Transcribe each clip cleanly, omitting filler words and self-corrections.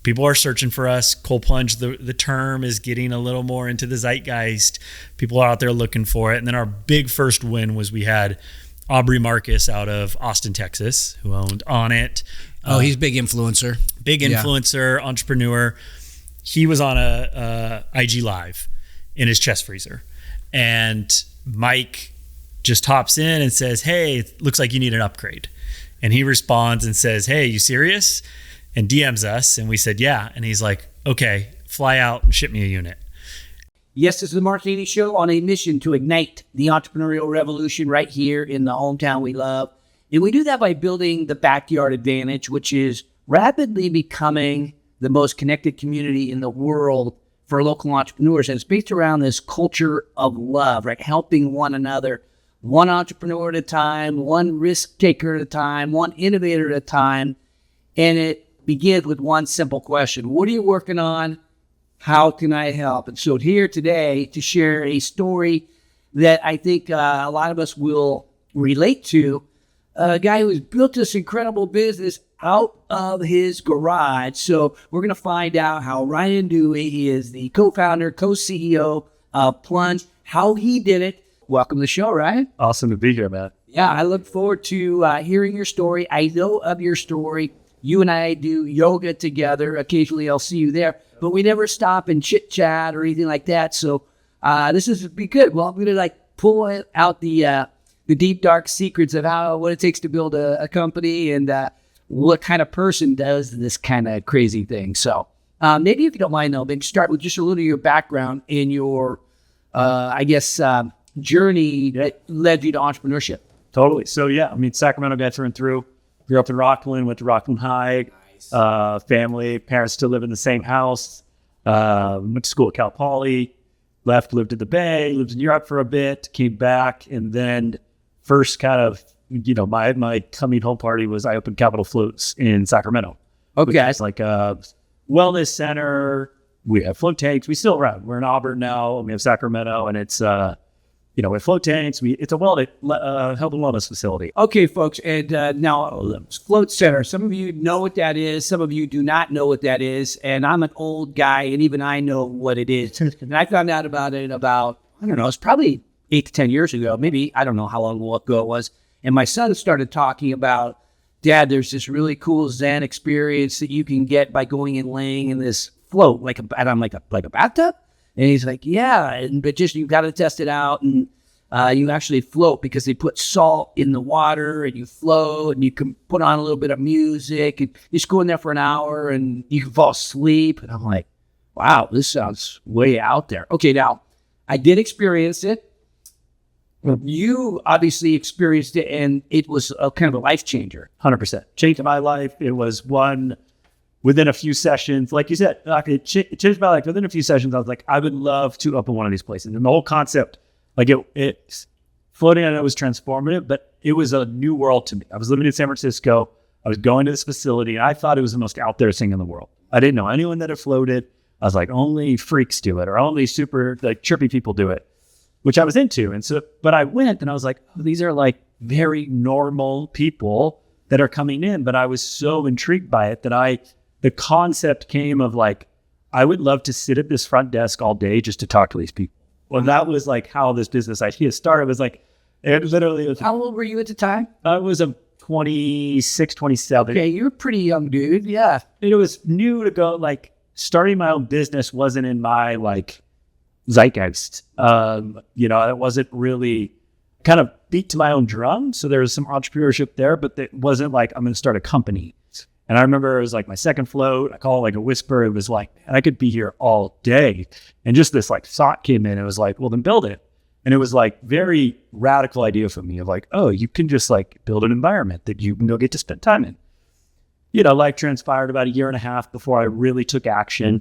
people are searching for us. Cold-plunge, the term is getting a little more into the zeitgeist. People are out there looking for it. And then our big first win was we had Aubrey Marcus out of Austin, Texas, who owned On It. He's a big influencer. Entrepreneur. He was on a IG Live in his chest freezer. And Mike just hops in and says, hey, it looks like you need an upgrade. And he responds and says, hey, you serious? And DMs us. And we said, yeah. And he's like, okay, fly out and ship me a unit. Yes, this is the Mark Haney Show on a mission to ignite the entrepreneurial revolution right here in the hometown we love. And we do that by building the backyard advantage, which is rapidly becoming the most connected community in the world for local entrepreneurs. And it's based around this culture of love, right? Helping one another, one entrepreneur at a time, one risk taker at a time, one innovator at a time. And it begins with one simple question. What are you working on? How can I help? And so here today to share a story that I think a lot of us will relate to, a guy who's built this incredible business out of his garage. So we're going to find out how Ryan Duey, he is the co-founder, co-CEO of Plunge, how he did it. Welcome to the show, Ryan. Awesome to be here, man. Yeah, I look forward to hearing your story. I know of your story. You and I do yoga together. Occasionally I'll see you there, but we never stop and chit chat or anything like that. So this is be good. Well, I'm going to pull out the deep, dark secrets of what it takes to build a company and what kind of person does this kind of crazy thing. So maybe if you don't mind, though, maybe start with just a little of your background and your, journey that led you to entrepreneurship. Totally. So, yeah, I mean, Sacramento guy through and through. Grew up in Rockland, went to Rockland High. Nice. Family, parents still live in the same house. Went to school at Cal Poly. Left, lived in the Bay, lived in Europe for a bit, came back, and then first kind of, my coming home party was I opened Capital Floats in Sacramento. Okay. It's like a wellness center. We have float tanks. We still run. We're in Auburn now. We have Sacramento, and it's, we have float tanks. It's a health and wellness facility. Okay, folks, and now float center. Some of you know what that is. Some of you do not know what that is. And I'm an old guy, and even I know what it is. And I found out about it it's probably 8 to 10 years ago. Maybe, I don't know how long ago it was. And my son started talking about, Dad, there's this really cool Zen experience that you can get by going and laying in this float, and I'm like a bathtub? And he's like, yeah, but just you've got to test it out, and you actually float because they put salt in the water, and you float, and you can put on a little bit of music, and you just go in there for an hour, and you can fall asleep. And I'm like, wow, this sounds way out there. Okay, now, I did experience it. You obviously experienced it, and it was a kind of a life changer. 100%. Changed my life. It was one... Within a few sessions, like you said, it changed my life. Within a few sessions, I was like, I would love to open one of these places. And the whole concept, floating, I know, was transformative, but it was a new world to me. I was living in San Francisco. I was going to this facility, and I thought it was the most out there thing in the world. I didn't know anyone that had floated. I was like, only freaks do it, or only super trippy people do it, which I was into. And so, but I went, and I was like, oh, these are very normal people that are coming in. But I was so intrigued by it that the concept came of I would love to sit at this front desk all day just to talk to these people. Well, that was how this business idea started. It was it literally was. How old were you at the time? I was 26, 27. Okay, you're a pretty young dude. Yeah. And it was new to go, starting my own business wasn't in my zeitgeist. It wasn't really kind of beat to my own drum. So there was some entrepreneurship there, but it wasn't I'm going to start a company. And I remember it was my second float. I call it a whisper. It was I could be here all day. And just this thought came in. It was well, then build it. And it was very radical idea for me of oh, you can just build an environment that you can go get to spend time in. Life transpired about a year and a half before I really took action.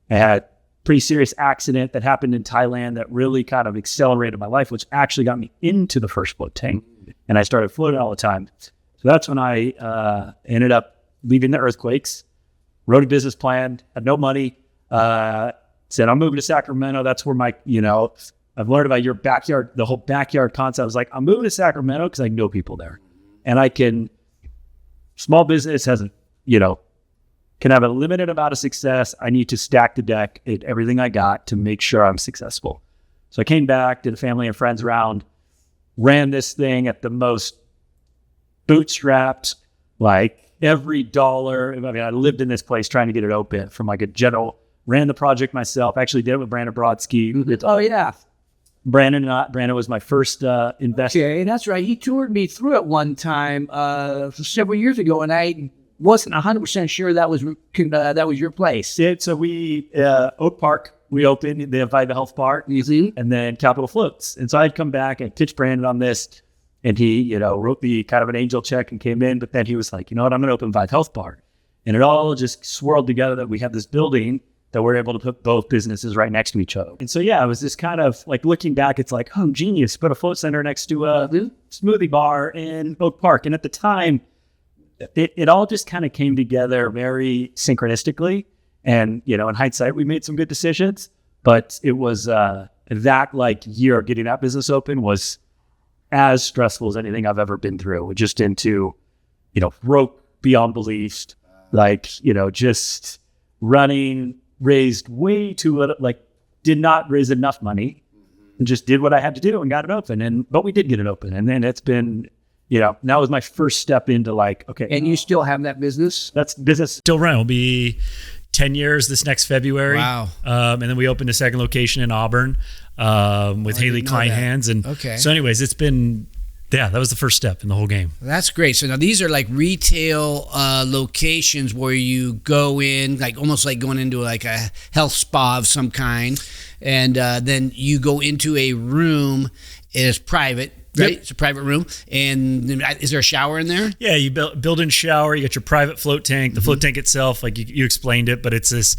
I had a pretty serious accident that happened in Thailand that really kind of accelerated my life, which actually got me into the first float tank. And I started floating all the time. So that's when I ended up leaving the earthquakes, wrote a business plan, had no money, said, I'm moving to Sacramento. That's where I've learned about your backyard, the whole backyard concept. I was I'm moving to Sacramento because I know people there. And small business has can have a limited amount of success. I need to stack the deck at everything I got to make sure I'm successful. So I came back, did a family and friends round, ran this thing at the most bootstrapped, like every dollar. I mean, I lived in this place trying to get it open from like a general, ran the project myself, actually did it with Brandon Brodsky. Oh, yeah. Brandon was my first investor. Okay, that's right. He toured me through it one time several years ago, and I wasn't 100% sure that was your place. So we, Oak Park, we opened the Viva Health Park, and then Capital Floats. And so I'd come back and pitch Brandon on this, and he, wrote me kind of an angel check and came in, but then he was like, you know what, I'm going to open Viva Health Park. And it all just swirled together that we have this building that we're able to put both businesses right next to each other. And so, yeah, it was this kind of like looking back, it's like, oh, genius, put a float center next to a smoothie bar in Oak Park. And at the time, it all just kind of came together very synchronistically. And, in hindsight, we made some good decisions, but it was that like year of getting that business open was as stressful as anything I've ever been through. Just into, broke beyond belief, like, just running, raised way too little, like did not raise enough money and just did what I had to do and got it open. But we did get it open. And then it's been, that was my first step into like, okay. And you still have that business? That's business. Still run. It'll be 10 years this next February. Wow. And then we opened a second location in Auburn with Haley Kleinhans. And so anyways, it's been, that was the first step in the whole game. That's great. So now these are like retail locations where you go in, like almost like going into like a health spa of some kind. And then you go into a room. It is private. Right? Yep. It's a private room. And is there a shower in there? Yeah, you build in shower. You got your private float tank. The float tank itself, like you explained it, but it's this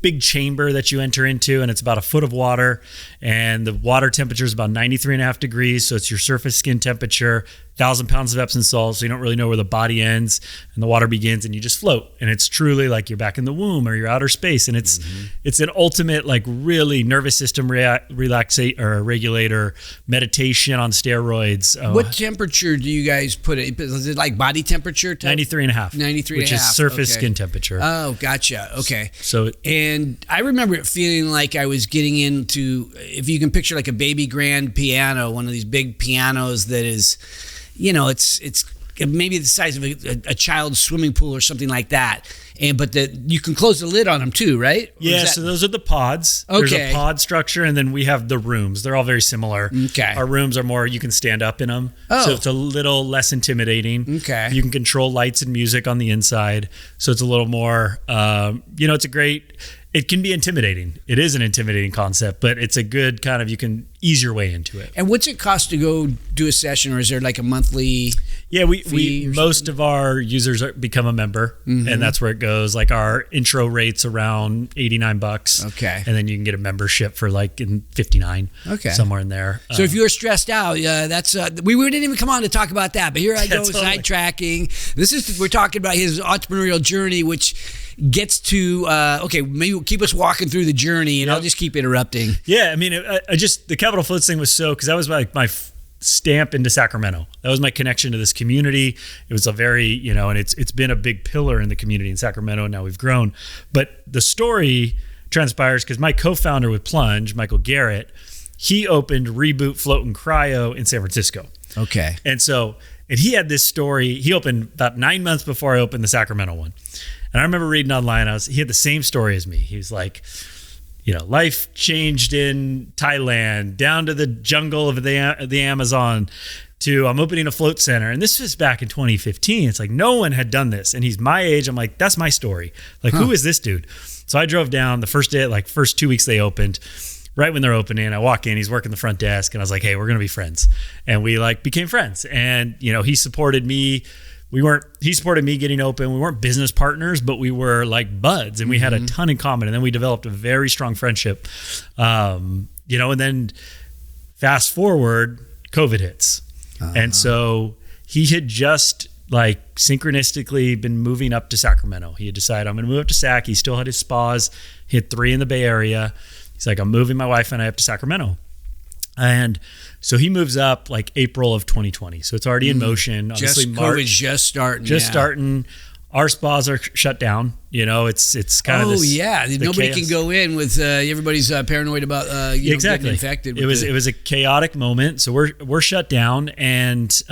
big chamber that you enter into, and it's about a foot of water, and the water temperature is about 93.5 degrees. So it's your surface skin temperature, 1,000 pounds of Epsom salt. So you don't really know where the body ends and the water begins, and you just float. And it's truly like you're back in the womb or you're outer space. And it's an ultimate, like really nervous system regulator meditation on steroids. What temperature do you guys put it? Is it like body temperature? 93.5. 93.5. Which is surface skin temperature. Oh, gotcha. Okay. And I remember it feeling like I was getting into, if you can picture like a baby grand piano, one of these big pianos that is, it's maybe the size of a child's swimming pool or something like that. But you can close the lid on them too, right? Yeah, so those are the pods. Okay. There's a pod structure, and then we have the rooms. They're all very similar. Okay. Our rooms are more, you can stand up in them. Oh. So it's a little less intimidating. Okay. You can control lights and music on the inside. So it's a little more, it can be intimidating. It is an intimidating concept, but it's a good kind of, you can ease your way into it. And what's it cost to go do a session, or is there like a monthly? Yeah, we most of our users become a member, and that's where it goes. Like our intro rate's around $89. Okay. And then you can get a membership for like in $59. Okay. Somewhere in there. So if you're stressed out, that's we didn't even come on to talk about that, but here I go totally. sidetracking. We're talking about his entrepreneurial journey, which gets to maybe keep us walking through the journey, and I'll just keep interrupting. Yeah, I mean, the Capital Floats thing was because that was like my stamp into Sacramento. That was my connection to this community. It was a very, and it's been a big pillar in the community in Sacramento, and now we've grown. But the story transpires because my co-founder with Plunge, Michael Garrett, he opened Reboot Float and Cryo in San Francisco. Okay. And he had this story. He opened about 9 months before I opened the Sacramento one. And I remember reading online, he had the same story as me. He was like, life changed in Thailand, down to the jungle of the Amazon, to I'm opening a float center. And this was back in 2015. It's like no one had done this. And he's my age. I'm like, that's my story. Like, who is this dude? So I drove down the first day, like first 2 weeks they opened. Right when they're opening, I walk in, he's working the front desk, and I was like, hey, we're going to be friends. And we became friends. And, he supported me. He supported me getting open. We weren't business partners, but we were like buds, and we had a ton in common. And then we developed a very strong friendship. And then fast forward, COVID hits. And so he had just synchronistically been moving up to Sacramento. He had decided, I'm going to move up to Sac. He still had his spas. He had 3 in the Bay Area. He's like, I'm moving my wife and I up to Sacramento. And so he moves up April of 2020. So it's already in motion. Obviously, COVID's just starting. Starting. our spas are shut down. It's kind of this, nobody chaos. can go in with everybody's paranoid about exactly getting infected. It was a chaotic moment. So we're shut down, and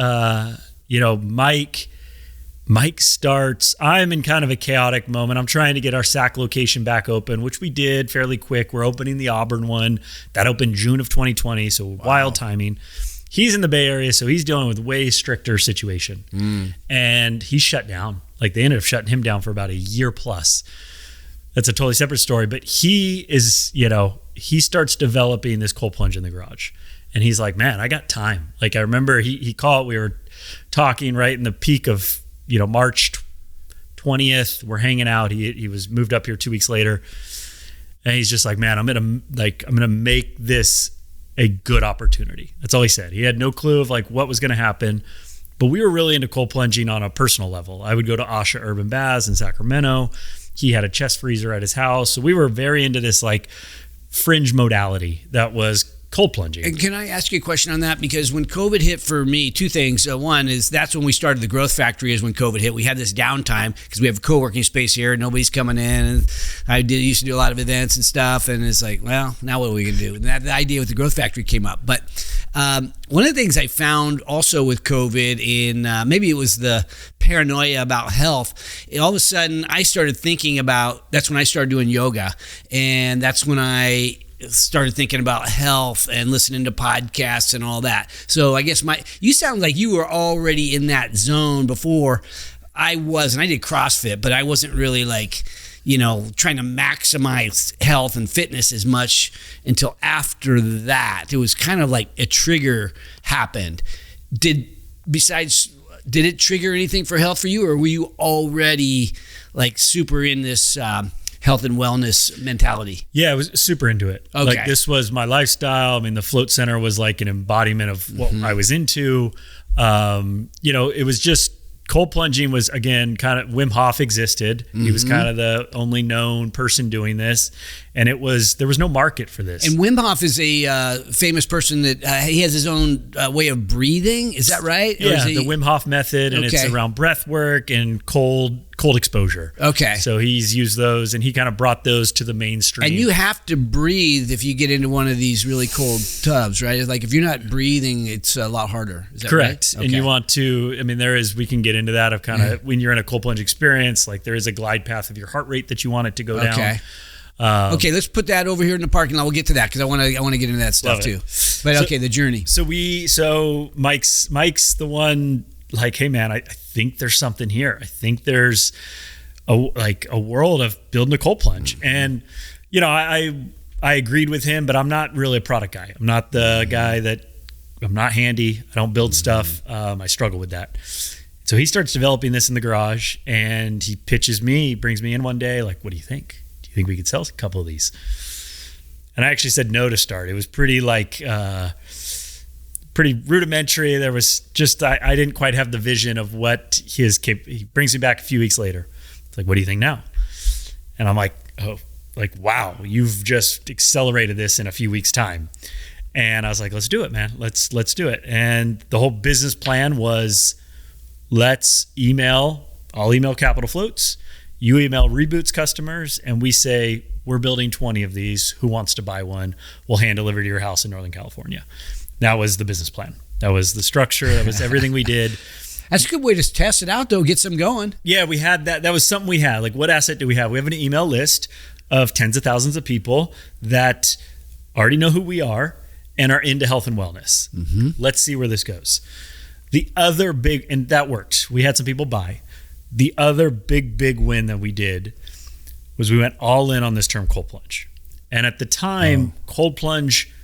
Mike starts. I'm in kind of a chaotic moment. I'm trying to get our Sac location back open, which we did fairly quick. We're opening the Auburn one. That opened June of 2020, so wild timing. He's in the Bay Area, so he's dealing with way stricter situation. And he's shut down. Like, they ended up shutting him down for about a year plus. That's a totally separate story. But he is, he starts developing this cold plunge in the garage. And he's like, man, I got time. Like, I remember he called, we were talking right in the peak of, March 20th. We're hanging out. He was moved up here 2 weeks later. And he's just like, man, I'm gonna make this a good opportunity. That's all he said. He had no clue of like what was gonna happen. But we were really into cold plunging on a personal level. I would go to Asha Urban Baths in Sacramento. He had a chest freezer at his house. So we were very into this like fringe modality that was cold plunging. And can I ask you a question on that? Because when COVID hit for me, two things. One is that's when we started the Growth Factory, is when COVID hit. We had this downtime because we have a co-working space here. Nobody's coming in. And I used to do a lot of events and stuff. And it's like, well, now what are we going to do? And the idea with the Growth Factory came up. But one of the things I found also with COVID, maybe it was the paranoia about health, all of a sudden I started thinking about, that's when I started doing yoga. And that's when I started thinking about health and listening to podcasts and all that. So I guess you sound like you were already in that zone before I was, and I did CrossFit, but I wasn't really like, trying to maximize health and fitness as much until after that. It was kind of like a trigger happened. Did it trigger anything for health for you, or were you already like super in this health and wellness mentality? Yeah, I was super into it. Okay. Like, this was my lifestyle. I mean, the float center was like an embodiment of what I was into. It was just, cold plunging was, again, kind of, Wim Hof existed. He was kind of the only known person doing this. And there was no market for this. And Wim Hof is a famous person that he has his own way of breathing. Is that right? Yeah, the Wim Hof method, and it's around breath work and cold exposure. Okay. So he's used those, and he kind of brought those to the mainstream. And you have to breathe if you get into one of these really cold tubs, right? Like, if you're not breathing, it's a lot harder. Is that correct? Right? And you want to, we can get into that of kind of when you're in a cold plunge experience, like there is a glide path of your heart rate that you want it to go down. Okay, let's put that over here in the parking lot. We'll get to that because I want to get into that stuff too. But the journey. So Mike's the one, like, hey man, I think there's something here. I think there's a world of building a cold plunge. And I agreed with him, but I'm not really a product guy. I'm not the guy that, I'm not handy. I don't build stuff. I struggle with that. So he starts developing this in the garage, and he pitches me. He brings me in one day, like, what do you think? Do you think we could sell a couple of these? And I actually said no to start. It was pretty pretty rudimentary. There was just, I didn't quite have the vision of what he brings me back a few weeks later. It's like, what do you think now? And I'm like, wow, you've just accelerated this in a few weeks' time. And I was like, let's do it, man. Let's do it. And the whole business plan was, I'll email Capital Floats, you email Reboots customers, and we say, we're building 20 of these. Who wants to buy one? We'll hand deliver to your house in Northern California. That was the business plan. That was the structure. That was everything we did. That's a good way to test it out, though, get some going. Yeah, we had that. That was something we had. Like, what asset do we have? We have an email list of tens of thousands of people that already know who we are and are into health and wellness. Let's see where this goes. The other big, and that worked. We had some people buy. The other big win that we did was we went all in on this term cold plunge. And at the time, cold plunge,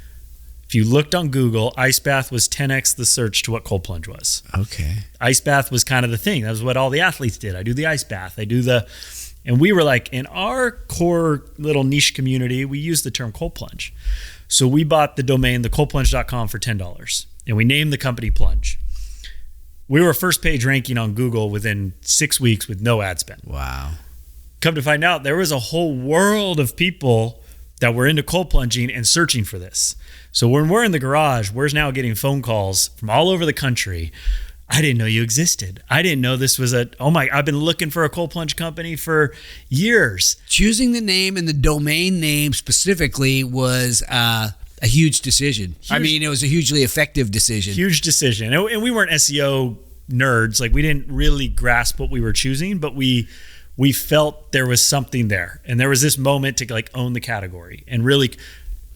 if you looked on Google, ice bath was 10x the search to what cold plunge was. Okay. Ice bath was kind of the thing. That was what all the athletes did. I do the ice bath. And we were like, in our core little niche community, we use the term cold plunge. So we bought the domain, thecoldplunge.com, for $10. And we named the company Plunge. We were first page ranking on Google within 6 weeks with no ad spend. Wow. Come to find out, there was a whole world of people that were into cold plunging and searching for this. So when we're in the garage, we're now getting phone calls from all over the country I didn't know you existed. I didn't know this was I've been looking for a cold plunge company for years. Choosing the name and the domain name specifically was a huge decision. I mean, it was a hugely effective decision. Huge decision. And we weren't SEO nerds. Like, we didn't really grasp what we were choosing, but we felt there was something there. And there was this moment to like own the category and really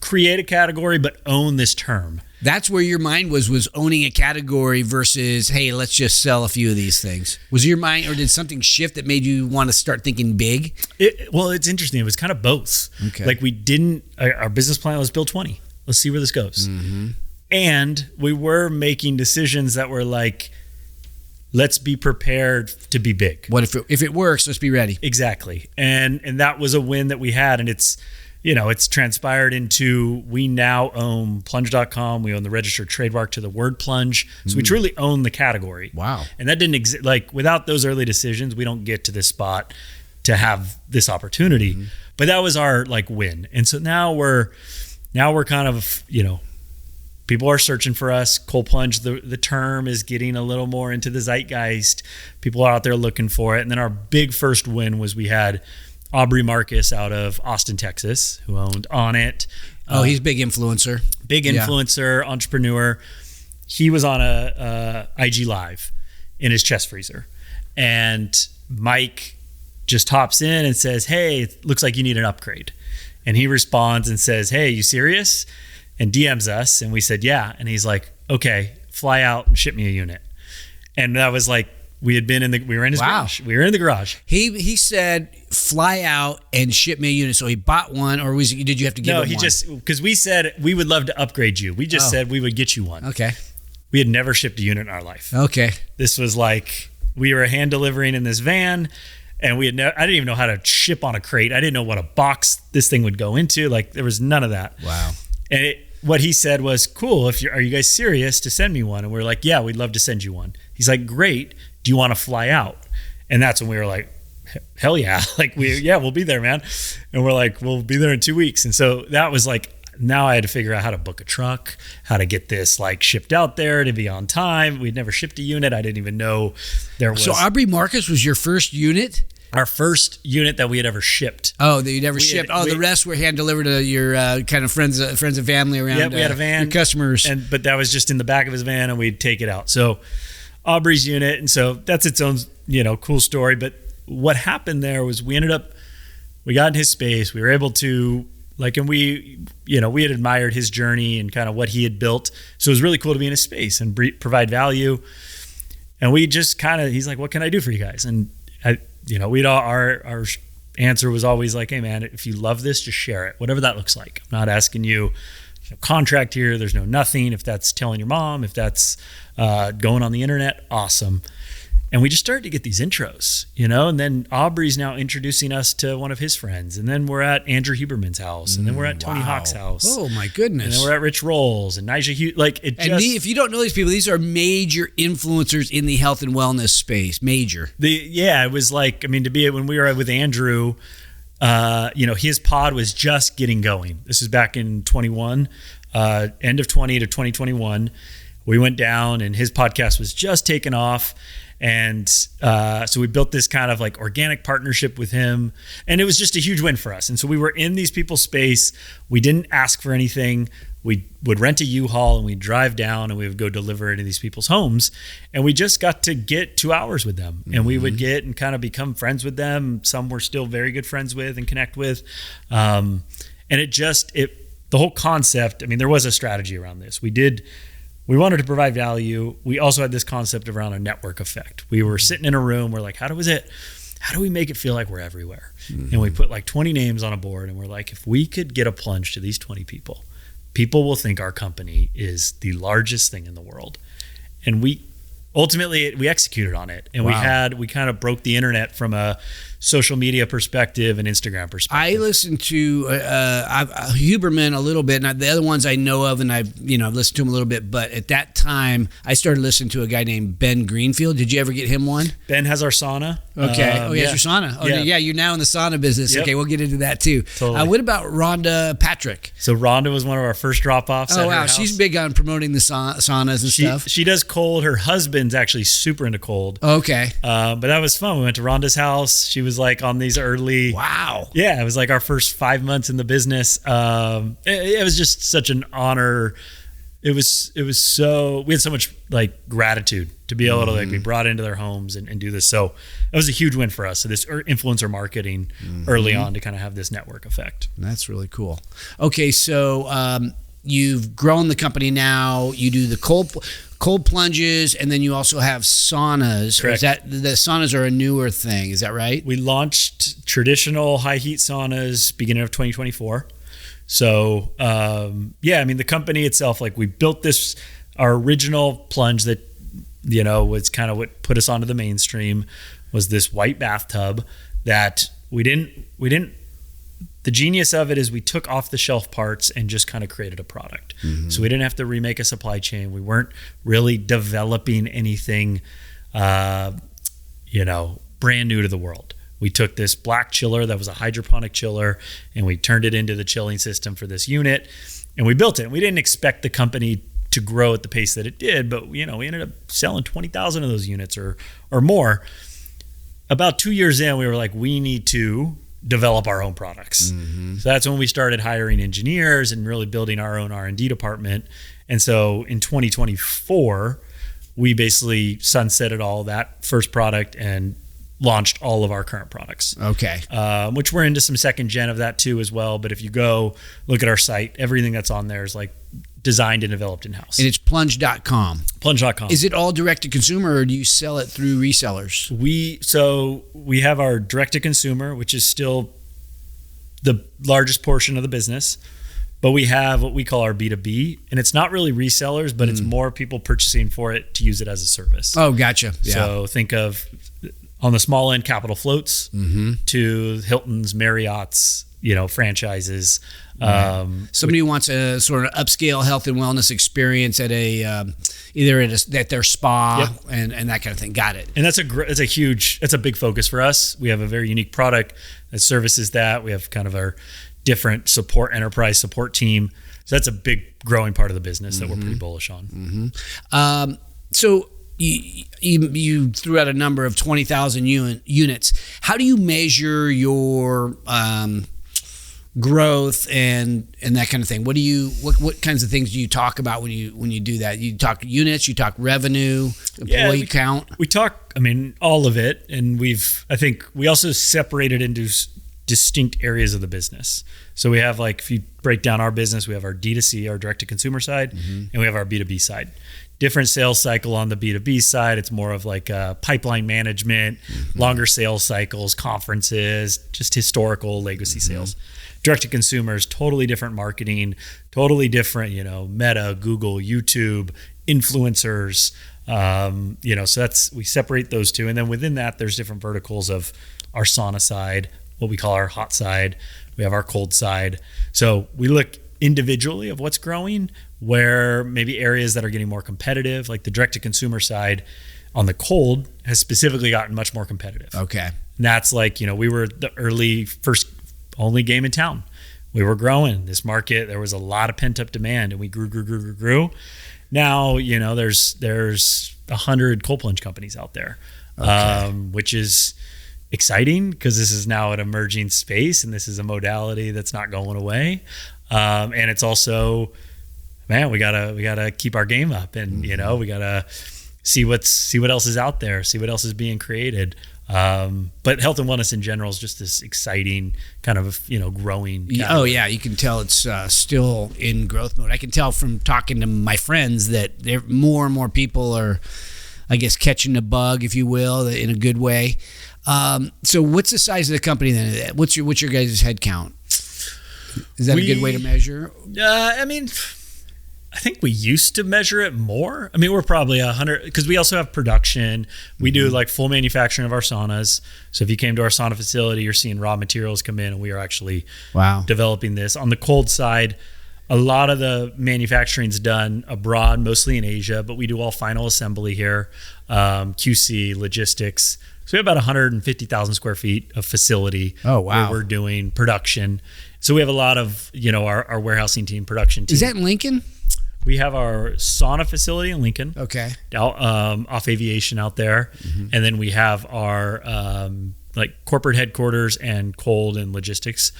create a category, but own this term. That's where your mind was owning a category versus, hey, let's just sell a few of these things. Was your mind, or did something shift that made you want to start thinking big? Well, it's interesting. It was kind of both. Okay. Like, our business plan was build 20. Let's see where this goes. Mm-hmm. And we were making decisions that were like, let's be prepared to be big. What if it works, let's be ready. Exactly. And that was a win that we had. And it's transpired into, we now own plunge.com. We own the registered trademark to the word plunge. So we truly own the category. Wow. And that didn't exist. Like, without those early decisions, we don't get to this spot to have this opportunity. Mm-hmm. But that was our like win. And so now we're kind of, people are searching for us. Cold plunge, the term is getting a little more into the zeitgeist. People are out there looking for it. And then our big first win was we had Aubrey Marcus out of Austin, Texas, who owned On It. He's a big influencer. Entrepreneur. He was on a IG Live in his chest freezer. And Mike just hops in and says, hey, it looks like you need an upgrade. And he responds and says, hey, you serious? And DMs us. And we said, yeah. And he's like, okay, fly out and ship me a unit. And that was like, we were in his garage. We were in the garage. He said, fly out and ship me a unit. So he bought one, or did you have to give him one? No, because we said we would love to upgrade you. We just said we would get you one. Okay. We had never shipped a unit in our life. Okay. This was like, we were hand delivering in this van, and I didn't even know how to ship on a crate. I didn't know what a box this thing would go into. Like, there was none of that. Wow. And what he said was, cool, are you guys serious to send me one? And we're like, yeah, we'd love to send you one. He's like, great. Do you want to fly out? And that's when we were like, hell yeah. Like, we'll be there, man. And we're like, we'll be there in 2 weeks. And so that was like, now I had to figure out how to book a truck, how to get this like shipped out there to be on time. We'd never shipped a unit. I didn't even know there was. So Aubrey Marcus was your first unit? Our first unit that we had ever shipped. Oh, that you'd ever shipped. The rest were hand delivered to your kind of friends and family around. Yeah, we had a van. Your customers. But that was just in the back of his van, and we'd take it out. So Aubrey's unit, and so that's its own, cool story. But what happened there was we got in his space. We were able to, and we had admired his journey and kind of what he had built. So it was really cool to be in his space and provide value. And we just he's like, what can I do for you guys? And our answer was always like, hey man, if you love this, just share it, whatever that looks like. I'm not asking you, contract here. There's no nothing. If that's telling your mom, if that's going on the internet, awesome. And we just started to get these intros, and then Aubrey's now introducing us to one of his friends. And then we're at Andrew Huberman's house. And then we're at Tony Hawk's house. Oh my goodness. And then we're at Rich Roll's and Nigel Hughes. If you don't know these people, these are major influencers in the health and wellness space. Major. It was like, when we were with Andrew, his pod was just getting going. This is back in 21, end of 20 to 2021. We went down and his podcast was just taking off. And so we built this kind of like organic partnership with him, and it was just a huge win for us. And so we were in these people's space. We didn't ask for anything. We would rent a U-Haul and we'd drive down and we would go deliver it to these people's homes. And we just got to get 2 hours with them. And we would get and kind of become friends with them. Some we're still very good friends with and connect with. And the whole concept, there was a strategy around this. We wanted to provide value. We also had this concept around a network effect. We were sitting in a room. We're like, how do we make it feel like we're everywhere? Mm-hmm. And we put like 20 names on a board. And we're like, if we could get a plunge to these 20 people will think our company is the largest thing in the world. And we executed on it. And we kind of broke the internet from a social media perspective and Instagram perspective. I listened to Huberman a little bit, and the other ones I know of, and I've listened to him a little bit. But at that time, I started listening to a guy named Ben Greenfield. Did you ever get him one? Ben has our sauna. Okay. Your sauna. Oh, yeah. You're now in the sauna business. Yep. Okay, we'll get into that too. Totally. What about Rhonda Patrick? So Rhonda was one of our first drop-offs. Oh, wow. She's big on promoting the saunas and stuff. She does cold. Her husband's actually super into cold. Okay. But that was fun. We went to Rhonda's house. She was like on these early. Wow. Yeah, it was like our first 5 months in the business. It was just such an honor. It was so, we had so much like gratitude to be able to like be brought into their homes and do this. So it was a huge win for us. So this influencer marketing early on to kind of have this network effect. That's really cool. Okay, so you've grown the company now. You do the cold plunges, and then you also have saunas. Correct. Is that the saunas are a newer thing? Is that right? We launched traditional high heat saunas beginning of 2024. So the company itself, like we built our original plunge that was kind of what put us onto the mainstream, was this white bathtub that we didn't. The genius of it is we took off the shelf parts and just kind of created a product. So we didn't have to remake a supply chain. We weren't really developing anything, brand new to the world. We took this black chiller that was a hydroponic chiller and we turned it into the chilling system for this unit, and we built it. We didn't expect the company to grow at the pace that it did, but we ended up selling 20,000 of those units or more. About 2 years in, we were like, we need to develop our own products. So that's when we started hiring engineers and really building our own R&D department. And so in 2024, we basically sunsetted all that first product and launched all of our current products. Okay. Which we're into some second gen of that too as well. But if you go look at our site, everything that's on there is like designed and developed in-house. And it's plunge.com. Plunge.com. Is it all direct to consumer, or do you sell it through resellers? We have our direct to consumer, which is still the largest portion of the business. But we have what we call our B2B, and it's not really resellers, but it's more people purchasing for it to use it as a service. Oh, gotcha. Yeah. So think of, on the small end, Capital Floats to Hilton's, Marriott's, franchises. Somebody who wants a sort of upscale health and wellness experience at either at their spa and that kind of thing. Got it. And that's a big focus for us. We have a very unique product that services that. We have kind of our different enterprise support team. So that's a big growing part of the business that we're pretty bullish on. So you threw out a number of 20,000 units. How do you measure your growth and that kind of thing? What kinds of things do you talk about when you do that? You talk units, you talk revenue, employee count. We talk, all of it, and I think we also separated into distinct areas of the business. So we have, like, if you break down our business, we have our D2C, our direct to consumer side, and we have our B2B side. Different sales cycle on the B2B side. It's more of like pipeline management, longer sales cycles, conferences, just historical legacy sales. Direct to consumer is totally different marketing, totally different, Meta, Google, YouTube, influencers. So we separate those two. And then within that, there's different verticals of our sauna side, what we call our hot side. We have our cold side. So we look individually of what's growing, where maybe areas that are getting more competitive, like the direct to consumer side on the cold has specifically gotten much more competitive. Okay. And that's like, we were the early first only game in town. We were growing this market. There was a lot of pent up demand, and we grew. Now, there's 100 cold plunge companies out there, which is exciting because this is now an emerging space, and this is a modality that's not going away. And it's also, we gotta keep our game up, and we gotta see what else is out there, see what else is being created. But health and wellness in general is just this exciting kind of growing category. Oh yeah, you can tell it's still in growth mode. I can tell from talking to my friends that more and more people are, I guess, catching the bug, if you will, in a good way. So what's the size of the company then? What's your guys' head count? Is that a good way to measure? I think we used to measure it more. I mean, we're probably 100 because we also have production. We do like full manufacturing of our saunas. So if you came to our sauna facility, you're seeing raw materials come in, and we are actually developing this. On the cold side, a lot of the manufacturing is done abroad, mostly in Asia, but we do all final assembly here, QC, logistics. So we have about 150,000 square feet of facility where we're doing production. So we have a lot of, our warehousing team, production team. Is that in Lincoln? We have our sauna facility in Lincoln. Okay. Off Aviation out there. And then we have our corporate headquarters and cold and logistics,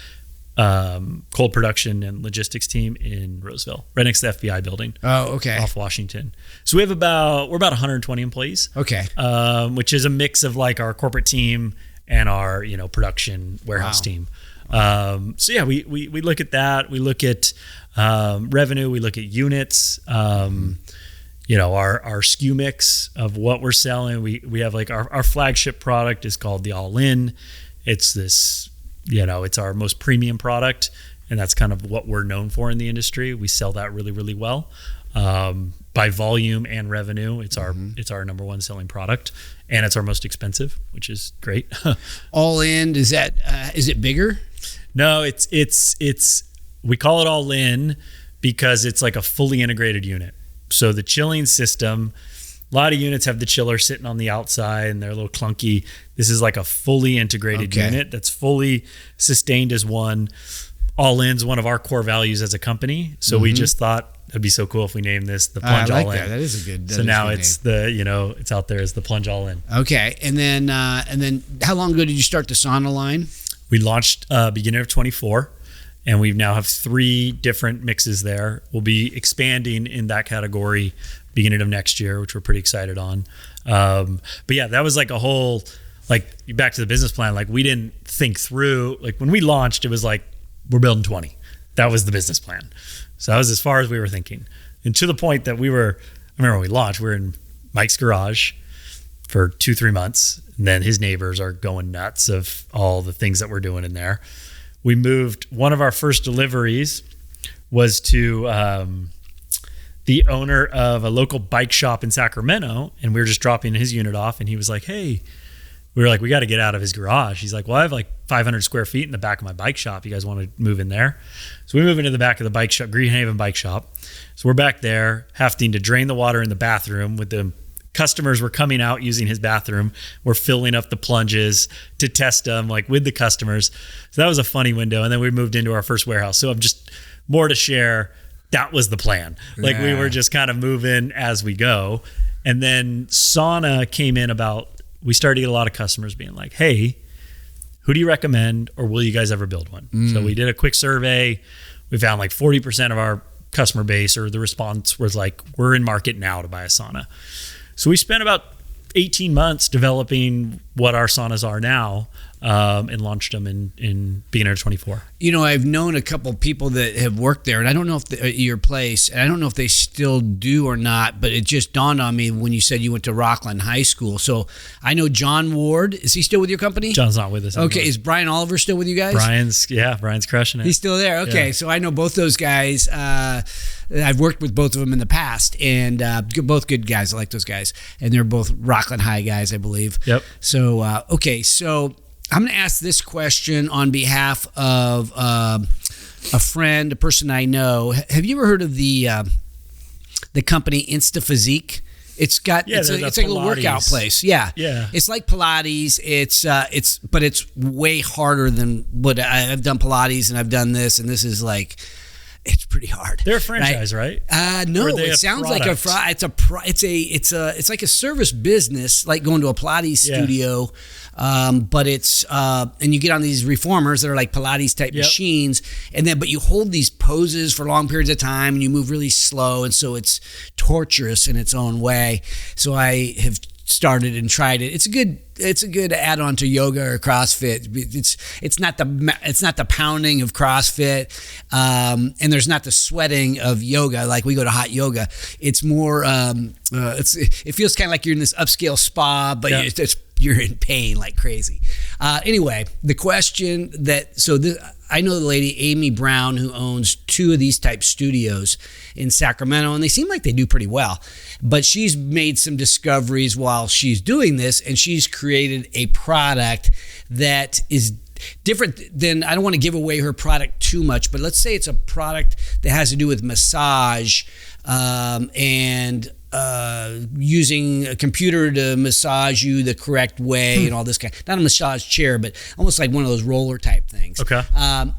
cold production and logistics team in Roseville, right next to the FBI building. Oh, okay. Off Washington. So we're about 120 employees. Okay. Which is a mix of like our corporate team and our, production warehouse team. So yeah, we look at that. We look at revenue. We look at units. Our SKU mix of what we're selling. We have like our flagship product is called the All In. It's this, it's our most premium product, and that's kind of what we're known for in the industry. We sell that really, really well. By volume and revenue, it's our number one selling product, and it's our most expensive, which is great. All In, is it bigger? No, it's we call it All In because it's like a fully integrated unit. So the chilling system, a lot of units have the chiller sitting on the outside and they're a little clunky. This is like a fully integrated unit that's fully sustained as one. All In's one of our core values as a company. So we just thought it'd be so cool if we named this the Plunge I like All In. That is a good. So now it's name. It's out there as the Plunge All In. Okay, and then how long ago did you start the sauna line? We launched beginning of 24, and we now have 3 different mixes there. We'll be expanding in that category beginning of next year, which we're pretty excited on. But yeah, that was like a whole, back to the business plan. Like we didn't think through, when we launched, it was like, we're building 20. That was the business plan. So that was as far as we were thinking. And to the point that I remember when we launched, we were in Mike's garage for 2-3 months. And then his neighbors are going nuts of all the things that we're doing in there. We moved, one of our first deliveries was to the owner of a local bike shop in Sacramento. And we were just dropping his unit off. And he was like, hey, we were like, we got to get out of his garage. He's like, well, I have 500 square feet in the back of my bike shop. You guys want to move in there? So we move into the back of the bike shop, Greenhaven bike shop. So we're back there having to drain the water in the bathroom with the customers were coming out using his bathroom. We're filling up the plunges to test them with the customers. So that was a funny window. And then we moved into our first warehouse. So I'm just more to share. That was the plan. We were just kind of moving as we go. And then sauna came in we started to get a lot of customers being like, hey, who do you recommend, or will you guys ever build one? So we did a quick survey. We found 40% of our customer base, or the response was we're in market now to buy a sauna. So we spent about 18 months developing what our saunas are now, and launched them in beginning of 24. I've known a couple people that have worked there, and I don't know if your place, and I don't know if they still do or not, but it just dawned on me when you said you went to Rockland High School. So I know John Ward. Is he still with your company? John's not with us anymore. Okay. Is Brian Oliver still with you guys? Brian's crushing it. He's still there. Okay. Yeah. So I know both those guys. I've worked with both of them in the past, and both good guys. I like those guys, and they're both Rockland High guys, I believe. Yep. So so I'm going to ask this question on behalf of a friend, a person I know. Have you ever heard of the company InstaPhysique? It's like a little workout place. Yeah. It's like Pilates. But it's way harder than what I've done Pilates, and I've done this, and this is it's pretty hard. They're a franchise, right? No, it sounds like it's like a service business, like going to a Pilates studio. But it's and you get on these reformers that are like Pilates type machines, but you hold these poses for long periods of time, and you move really slow, and so it's torturous in its own way. So I have started and tried it. It's a good add-on to yoga or CrossFit. It's not the pounding of CrossFit, and there's not the sweating of yoga like we go to hot yoga. It's more it feels kind of like you're in this upscale spa, but you're in pain like crazy. Anyway, the question I know the lady Amy Brown who owns 2 of these type studios in Sacramento, and they seem like they do pretty well. But she's made some discoveries while she's doing this, and she's created a product that is different than, I don't want to give away her product too much, but let's say it's a product that has to do with massage and using a computer to massage you the correct way and all this kind. Not a massage chair, but almost like one of those roller type things. Okay.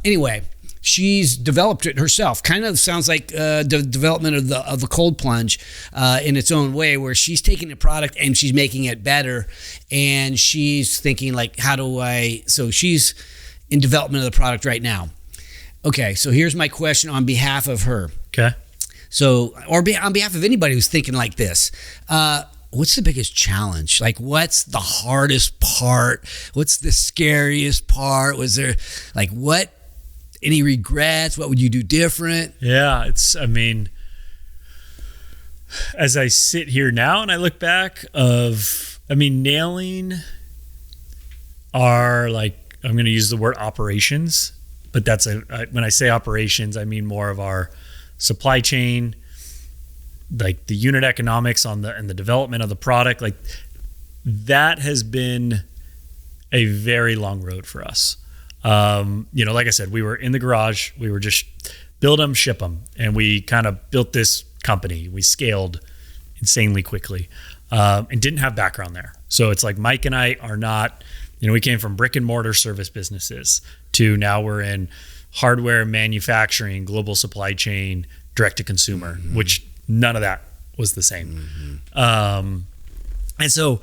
Anyway, she's developed it herself. Kind of sounds like the development of the Cold-plunge in its own way, where she's taking a product and she's making it better, and she's thinking like, how do I? So she's in development of the product right now. Okay, so here's my question on behalf of her. Okay. So, or on behalf of anybody who's thinking like this, what's the biggest challenge? Like, what's the hardest part? What's the scariest part? Was there, like, any regrets? What would you do different? Yeah, as I sit here now and I look back nailing our, like, I'm going to use the word operations, but when I say operations, I mean more of our supply chain, like the unit economics and the development of the product. Like, that has been a very long road for us. Like I said, we were in the garage, we were just build them, ship them. And we kind of built this company. We scaled insanely quickly, and didn't have background there. So it's like Mike and I are not, we came from brick and mortar service businesses to now we're in hardware manufacturing, global supply chain, direct to consumer, which none of that was the same. And so,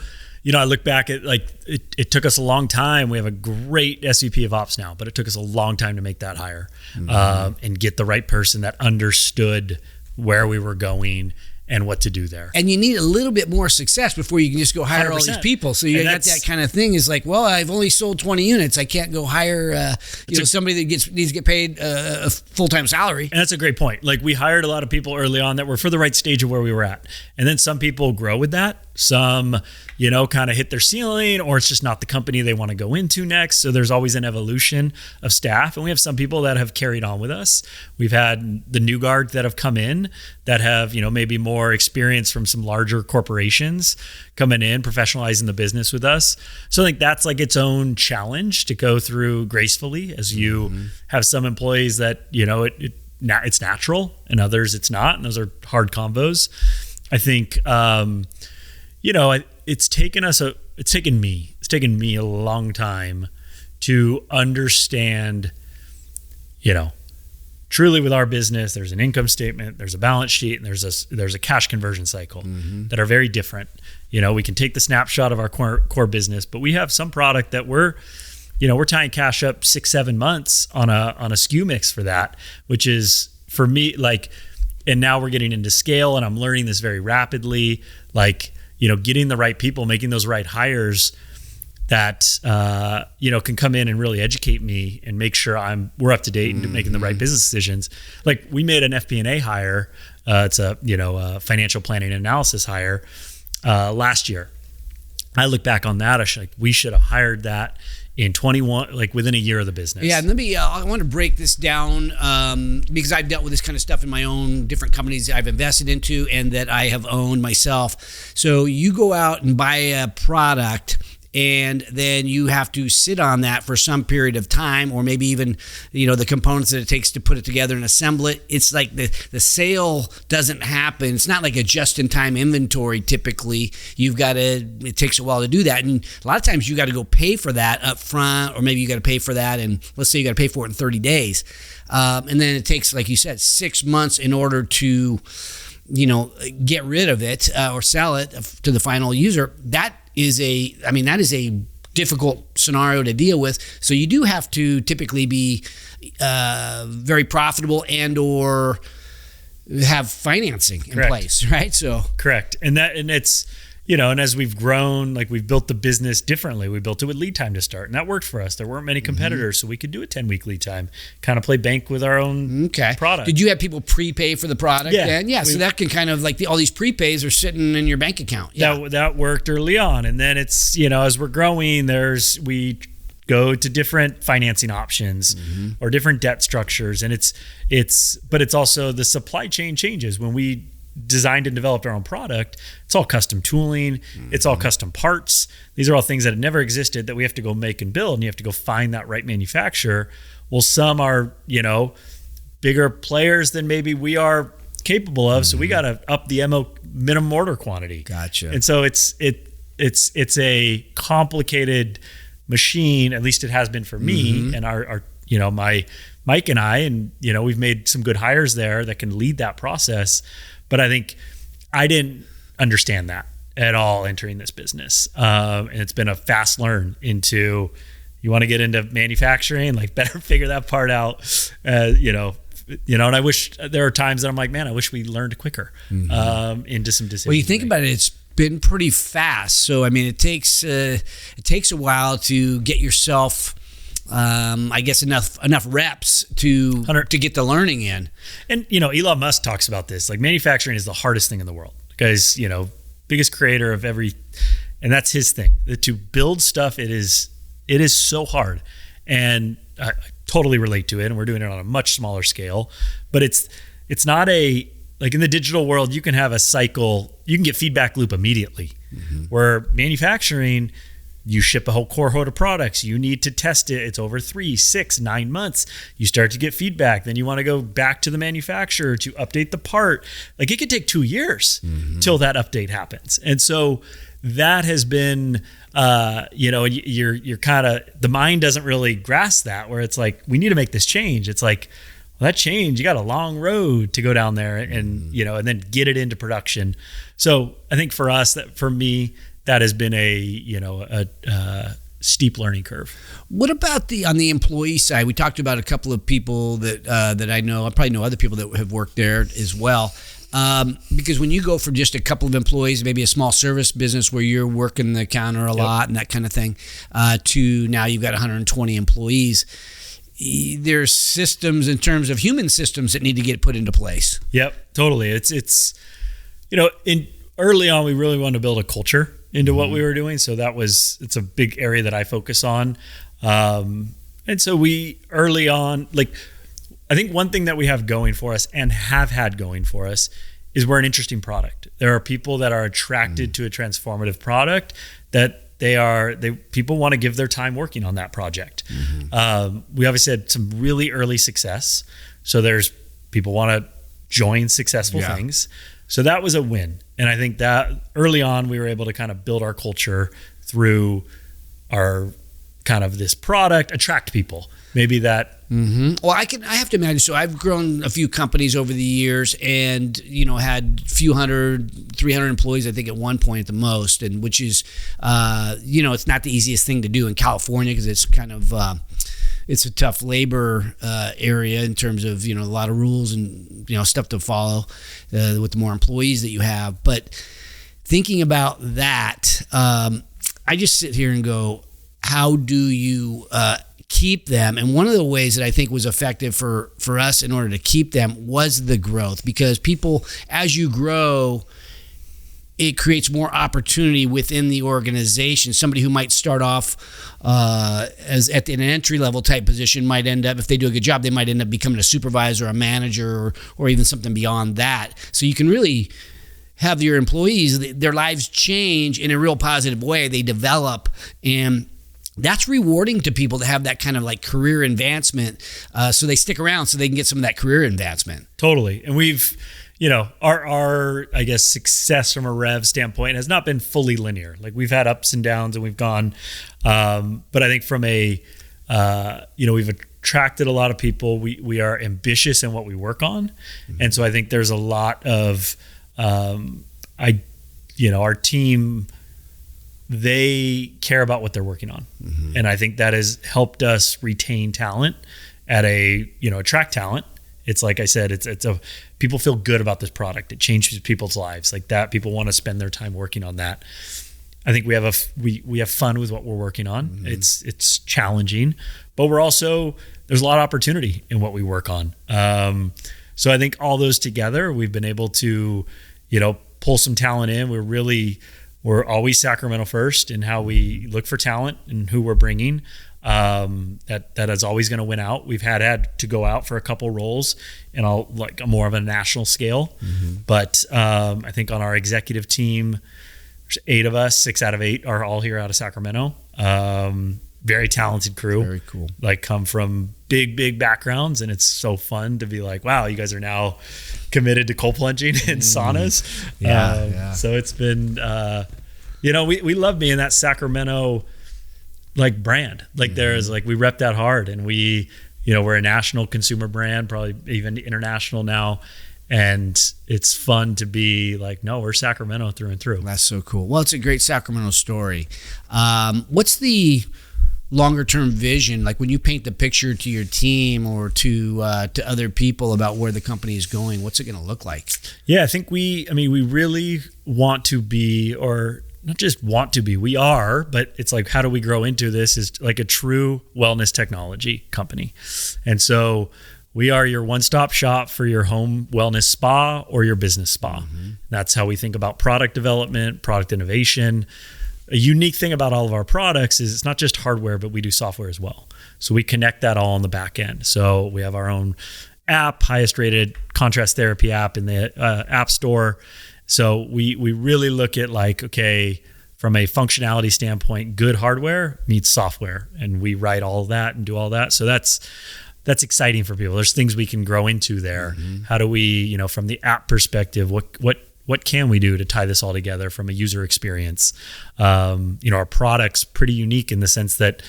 I look back at, like, it took us a long time. We have a great SVP of ops now, but it took us a long time to make that hire and get the right person that understood where we were going and what to do there. And you need a little bit more success before you can just go hire 100%. All these people. So you got that kind of thing is like, well, I've only sold 20 units. I can't go hire somebody that needs to get paid a full-time salary. And that's a great point. Like, we hired a lot of people early on that were for the right stage of where we were at. And then some people grow with that. Some, kind of hit their ceiling, or it's just not the company they want to go into next. So there's always an evolution of staff. And we have some people that have carried on with us. We've had the new guard that have come in that have, maybe more experience from some larger corporations coming in, professionalizing the business with us. So I think that's like its own challenge to go through gracefully, as you have some employees that, it's natural, and others it's not. And those are hard combos. I think, it's taken me a long time to understand, truly with our business, there's an income statement, there's a balance sheet, and there's a cash conversion cycle that are very different. We can take the snapshot of our core business, but we have some product that we're tying cash up 6-7 months on a SKU mix for that, which is, for me, like, and now we're getting into scale, and I'm learning this very rapidly, like, getting the right people, making those right hires that, can come in and really educate me and make sure we're up to date and making the right business decisions. Like, we made an FP&A hire. It's a financial planning and analysis hire last year. I look back on that. We should have hired that in 21, like within a year of the business. Yeah, let me. I want to break this down because I've dealt with this kind of stuff in my own different companies I've invested into and that I have owned myself. So you go out and buy a product, and then you have to sit on that for some period of time, or maybe even, the components that it takes to put it together and assemble it. It's like the sale doesn't happen. It's not like a just-in-time inventory. Typically, it takes a while to do that. And a lot of times you got to go pay for that up front, or maybe you got to pay for that, and let's say you got to pay for it in 30 days. And then it takes, like you said, 6 months in order to, get rid of it or sell it to the final user. That is a difficult scenario to deal with. So you do have to typically be very profitable and or have financing in place, right? So correct. And it's, and as we've grown, like, we've built the business differently. We built it with lead time to start, and that worked for us. There weren't many competitors, so we could do a 10-week lead time, kind of play bank with our own product. Did you have people prepay for the product? Yeah. So that can kind of, like, all these prepays are sitting in your bank account. Yeah. That worked early on. And then it's, as we're growing, we go to different financing options or different debt structures. And but it's also the supply chain changes. When we designed and developed our own product, it's all custom tooling, it's all custom parts. These are all things that had never existed that we have to go make and build, and you have to go find that right manufacturer. Well, some are, bigger players than maybe we are capable of, so we got to up the minimum order quantity. Gotcha. And so it's a complicated machine, at least it has been for me and our my Mike and I, and we've made some good hires there that can lead that process. But I think I didn't understand that at all entering this business. And it's been a fast learn into, you want to get into manufacturing, like better figure that part out, and I wish there are times that I'm like, man, I wish we learned quicker into some decisions. Well, you think about it, it's been pretty fast. So, I mean, it takes a while to get yourself, I guess, enough reps to get the learning in. And, Elon Musk talks about this, like manufacturing is the hardest thing in the world because, biggest creator of and that's his thing. To build stuff, it is so hard. And I totally relate to it, and we're doing it on a much smaller scale. But it's not like in the digital world, you can have a cycle, you can get feedback loop immediately. Where manufacturing, you ship a whole cohort of products, you need to test it. It's over 3, 6, 9 months. You start to get feedback. Then you want to go back to the manufacturer to update the part. Like it could take 2 years till that update happens. And so that has been, you're kind of, the mind doesn't really grasp that, where it's like, we need to make this change. It's like, well, that change, you got a long road to go down there and then get it into production. So I think for me, that has been a steep learning curve. What about on the employee side? We talked about a couple of people that I know. I probably know other people that have worked there as well. Because when you go from just a couple of employees, maybe a small service business where you're working the counter a lot and that kind of thing, to now you've got 120 employees, there's systems in terms of human systems that need to get put into place. Yep, totally. It's early on, we really wanted to build a culture into what we were doing. So it's a big area that I focus on. And so we early on, I think one thing that we have going for us and have had going for us is we're an interesting product. There are people that are attracted to a transformative product that people want to give their time working on that project. We obviously had some really early success. So there's people want to join successful things. So that was a win. And I think that early on, we were able to kind of build our culture through our kind of this product, attract people. Maybe that. Well, I have to imagine. So I've grown a few companies over the years, and had a few 300 employees, I think, at one point at the most, and which is, it's not the easiest thing to do in California because it's kind of it's a tough labor area in terms of a lot of rules and stuff to follow with the more employees that you have. But thinking about that, I just sit here and go, how do you keep them? And one of the ways that I think was effective for us in order to keep them was the growth, because people, as you grow, it creates more opportunity within the organization. Somebody who might start off as at an entry-level type position might end up, if they do a good job, they might end up becoming a supervisor, a manager, or even something beyond that. So you can really have your employees, their lives change in a real positive way. They develop, and that's rewarding to people to have that kind of like career advancement. So they stick around so they can get some of that career advancement. Totally. And we've, our I guess, success from a rev standpoint has not been fully linear. Like we've had ups and downs and we've gone, but I think from we've attracted a lot of people. We are ambitious in what we work on. And so I think there's a lot of, our team, they care about what they're working on. And I think that has helped us retain talent at attract talent. It's like I said, people feel good about this product. It changes people's lives like that. People want to spend their time working on that. I think we have fun with what we're working on. It's challenging, but there's a lot of opportunity in what we work on. So I think all those together, we've been able to, pull some talent in. We're always Sacramento first in how we look for talent and who we're bringing. that is always going to win out. We've had to go out for a couple roles and like a more of a national scale. But I think on our executive team, there's 8 of us, 6 out of 8 are all here out of Sacramento. Very talented crew. Very cool. Like come from big backgrounds, and it's so fun to be like, wow, you guys are now committed to cold plunging and saunas. So it's been, we love being that Sacramento like brand. Like there's like, we rep that hard, and we, we're a national consumer brand, probably even international now. And it's fun to be like, no, we're Sacramento through and through. That's so cool. Well, it's a great Sacramento story. What's the longer term vision, like when you paint the picture to your team or to other people about where the company is going? What's it going to look like? Yeah, I think we really want to be, or not just want to be, we are, but it's like, how do we grow into this is like a true wellness technology company. And so we are your one-stop shop for your home wellness spa or your business spa. That's how we think about product development, product innovation. A unique thing about all of our products is it's not just hardware, but we do software as well. So we connect that all on the back end. So we have our own app, highest rated contrast therapy app in the App Store. So we really look at like, okay, from a functionality standpoint, good hardware meets software, and we write all of that and do all that. So that's exciting for people. There's things we can grow into there. How do we, from the app perspective, what can we do to tie this all together from a user experience? Our product's pretty unique in the sense that,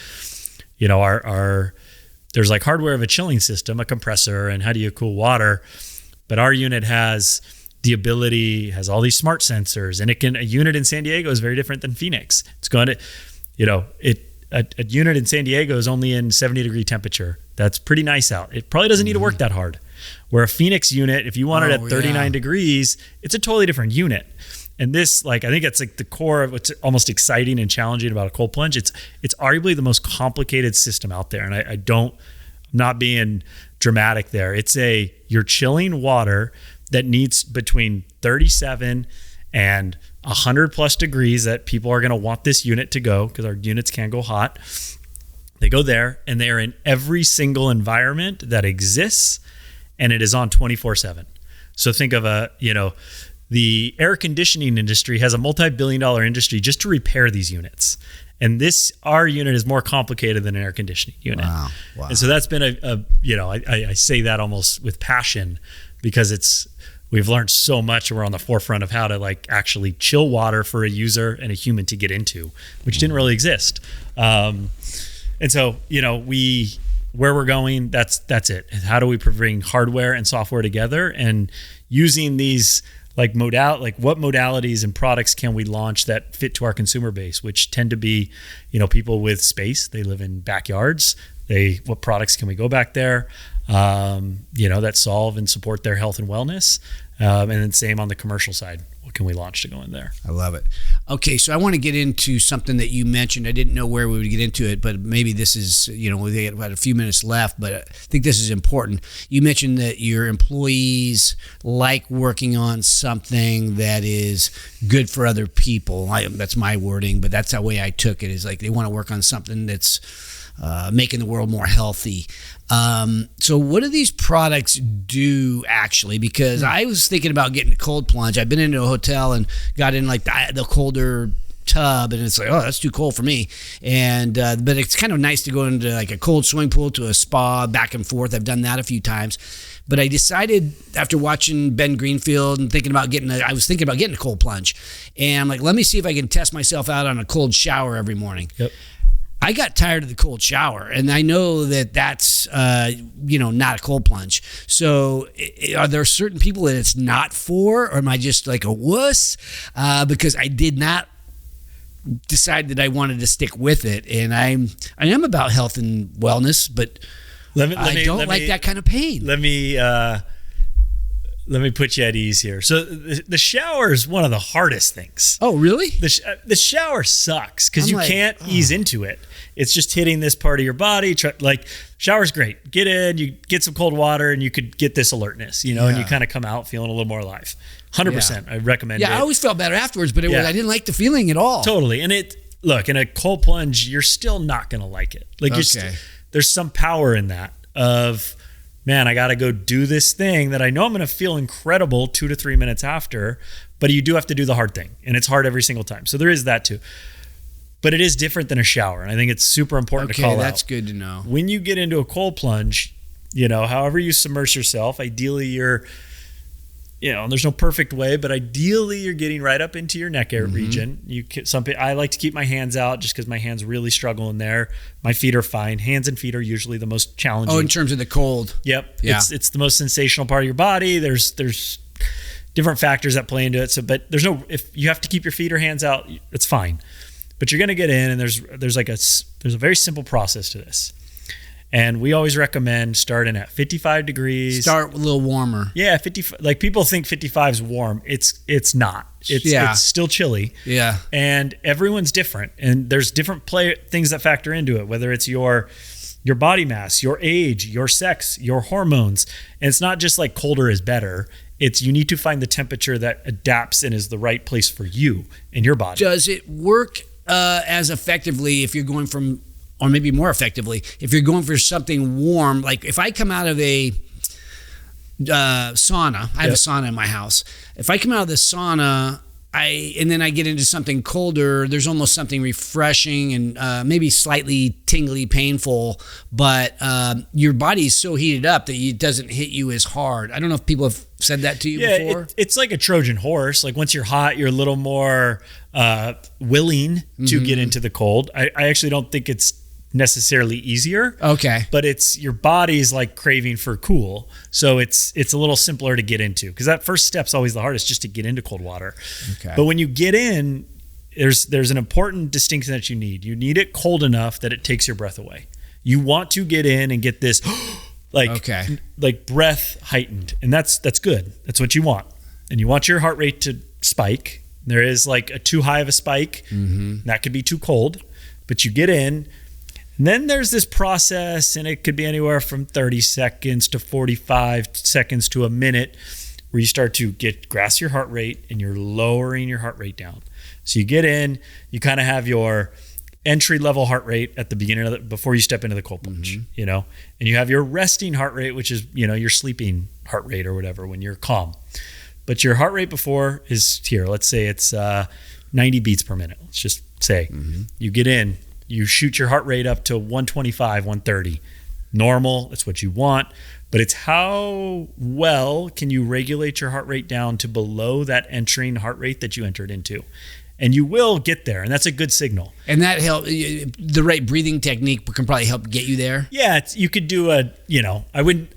our there's like hardware of a chilling system, a compressor, and how do you cool water? But our unit has the ability, has all these smart sensors, and a unit in San Diego is very different than Phoenix. It's going to, a unit in San Diego is only in 70-degree temperature. That's pretty nice out. It probably doesn't need to work that hard. Where a Phoenix unit, if you want it at 39 degrees, it's a totally different unit. And this, I think it's like the core of what's almost exciting and challenging about a cold plunge. It's arguably the most complicated system out there. And I'm not being dramatic there. You're chilling water that needs between 37 and 100 plus degrees that people are going to want this unit to go, because our units can go hot. They go there, and they are in every single environment that exists, and it is on 24/7. So think of the air conditioning industry has a multi-billion-dollar industry just to repair these units. And our unit is more complicated than an air conditioning unit. Wow. And so that's been I say that almost with passion, because we've learned so much, and we're on the forefront of how to actually chill water for a user and a human to get into, which didn't really exist. And so, where we're going, that's it. How do we bring hardware and software together, and using these what modalities and products can we launch that fit to our consumer base, which tend to be, people with space. They live in backyards. What products can we go back there, that solve and support their health and wellness? And then same on the commercial side. What can we launch to go in there? I love it. Okay, so I want to get into something that you mentioned. I didn't know where we would get into it, but maybe this is, we have a few minutes left, but I think this is important. You mentioned that your employees like working on something that is good for other people. That's my wording, but that's the way I took it, is like they want to work on something that's making the world more healthy. So what do these products do actually? Because I was thinking about getting a cold plunge. I've been into a hotel and got in the colder tub, and it's like, oh, that's too cold for me. And but it's kind of nice to go into a cold swimming pool to a spa, back and forth. I've done that a few times. But I decided after watching Ben Greenfield and I was thinking about getting a cold plunge. And I'm like, let me see if I can test myself out on a cold shower every morning. Yep. I got tired of the cold shower, and I know that that's, not a cold plunge. So are there certain people that it's not for, or am I just like a wuss? Because I did not decide that I wanted to stick with it. And I am about health and wellness, but I don't like that kind of pain. Let me put you at ease here. So the shower is one of the hardest things. Oh, really? The shower sucks because you can't ease into it. It's just hitting this part of your body. Shower's great. Get in, you get some cold water, and you could get this alertness, and you kind of come out feeling a little more alive. 100%. I recommend it. Yeah, I always felt better afterwards, but I didn't like the feeling at all. Totally. And look, in a cold plunge, you're still not going to like it. Like there's some power in that of, man, I got to go do this thing that I know I'm going to feel incredible 2 to 3 minutes after, but you do have to do the hard thing, and it's hard every single time. So there is that too. But it is different than a shower, and I think it's super important to call out. Okay, that's good to know. When you get into a cold plunge, however you submerge yourself, ideally there's no perfect way, but ideally you're getting right up into your neck region. I like to keep my hands out just because my hands really struggle in there. My feet are fine. Hands and feet are usually the most challenging. Oh, in terms of the cold. Yep. Yeah. It's the most sensational part of your body. There's different factors that play into it. So, but if you have to keep your feet or hands out, it's fine. But you're going to get in, and there's a very simple process to this. And we always recommend starting at 55 degrees. Start a little warmer. Yeah, 50. Like people think 55 is warm. It's not. It's still chilly. Yeah. And everyone's different, and there's different things that factor into it. Whether it's your body mass, your age, your sex, your hormones, and it's not just like colder is better. It's you need to find the temperature that adapts and is the right place for you and your body. Does it work as effectively if you're going from? Or maybe more effectively, if you're going for something warm, like if I come out of a sauna, I have a sauna in my house. If I come out of the sauna, and then I get into something colder, there's almost something refreshing and maybe slightly tingly, painful, but your body is so heated up that it doesn't hit you as hard. I don't know if people have said that to you before. It's like a Trojan horse. Like once you're hot, you're a little more willing to get into the cold. I actually don't think it's necessarily easier. Okay. But it's your body's like craving for cool. So it's a little simpler to get into because that first step's always the hardest, just to get into cold water. Okay. But when you get in, there's an important distinction that you need. You need it cold enough that it takes your breath away. You want to get in and get this like breath heightened. And that's good. That's what you want. And you want your heart rate to spike. There is like a too high of a spike. That could be too cold. But you get in. And then there's this process, and it could be anywhere from 30 seconds to 45 seconds to a minute, where you start to grasp your heart rate and you're lowering your heart rate down. So you get in, you kind of have your entry level heart rate at the beginning before you step into the cold plunge, and you have your resting heart rate, which is, your sleeping heart rate or whatever when you're calm. But your heart rate before is here. Let's say it's 90 beats per minute. Let's just say you get in. You shoot your heart rate up to 125, 130. Normal, that's what you want. But it's how well can you regulate your heart rate down to below that entering heart rate that you entered into. And you will get there, and that's a good signal. And that help. The right breathing technique can probably help get you there. Yeah, you could do I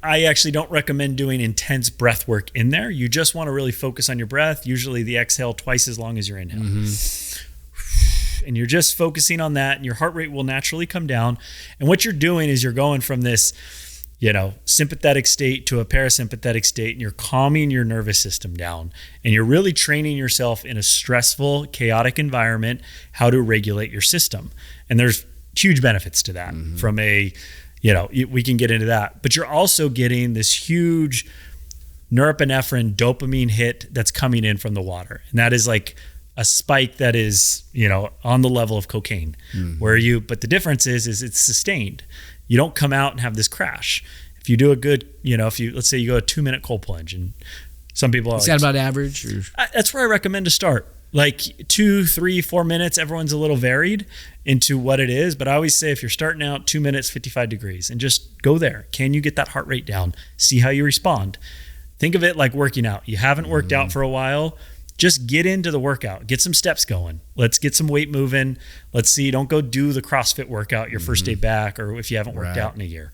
actually don't recommend doing intense breath work in there. You just want to really focus on your breath. Usually the exhale twice as long as your inhale. And you're just focusing on that, and your heart rate will naturally come down. And what you're doing is you're going from this, sympathetic state to a parasympathetic state, and you're calming your nervous system down. And you're really training yourself in a stressful, chaotic environment, how to regulate your system. And there's huge benefits to that from we can get into that. But you're also getting this huge norepinephrine, dopamine hit that's coming in from the water. And that is like a spike that is, on the level of cocaine, but the difference is it's sustained. You don't come out and have this crash. If you do a good, let's say you go a 2-minute cold plunge, and some people are is that about average? That's where I recommend to start. Like 2, 3, 4 minutes, everyone's a little varied into what it is. But I always say if you're starting out 2 minutes, 55 degrees, and just go there. Can you get that heart rate down? See how you respond. Think of it like working out. You haven't worked out for a while. Just get into the workout. Get some steps going. Let's get some weight moving. Let's see. Don't go do the CrossFit workout your first day back, or if you haven't worked out in a year.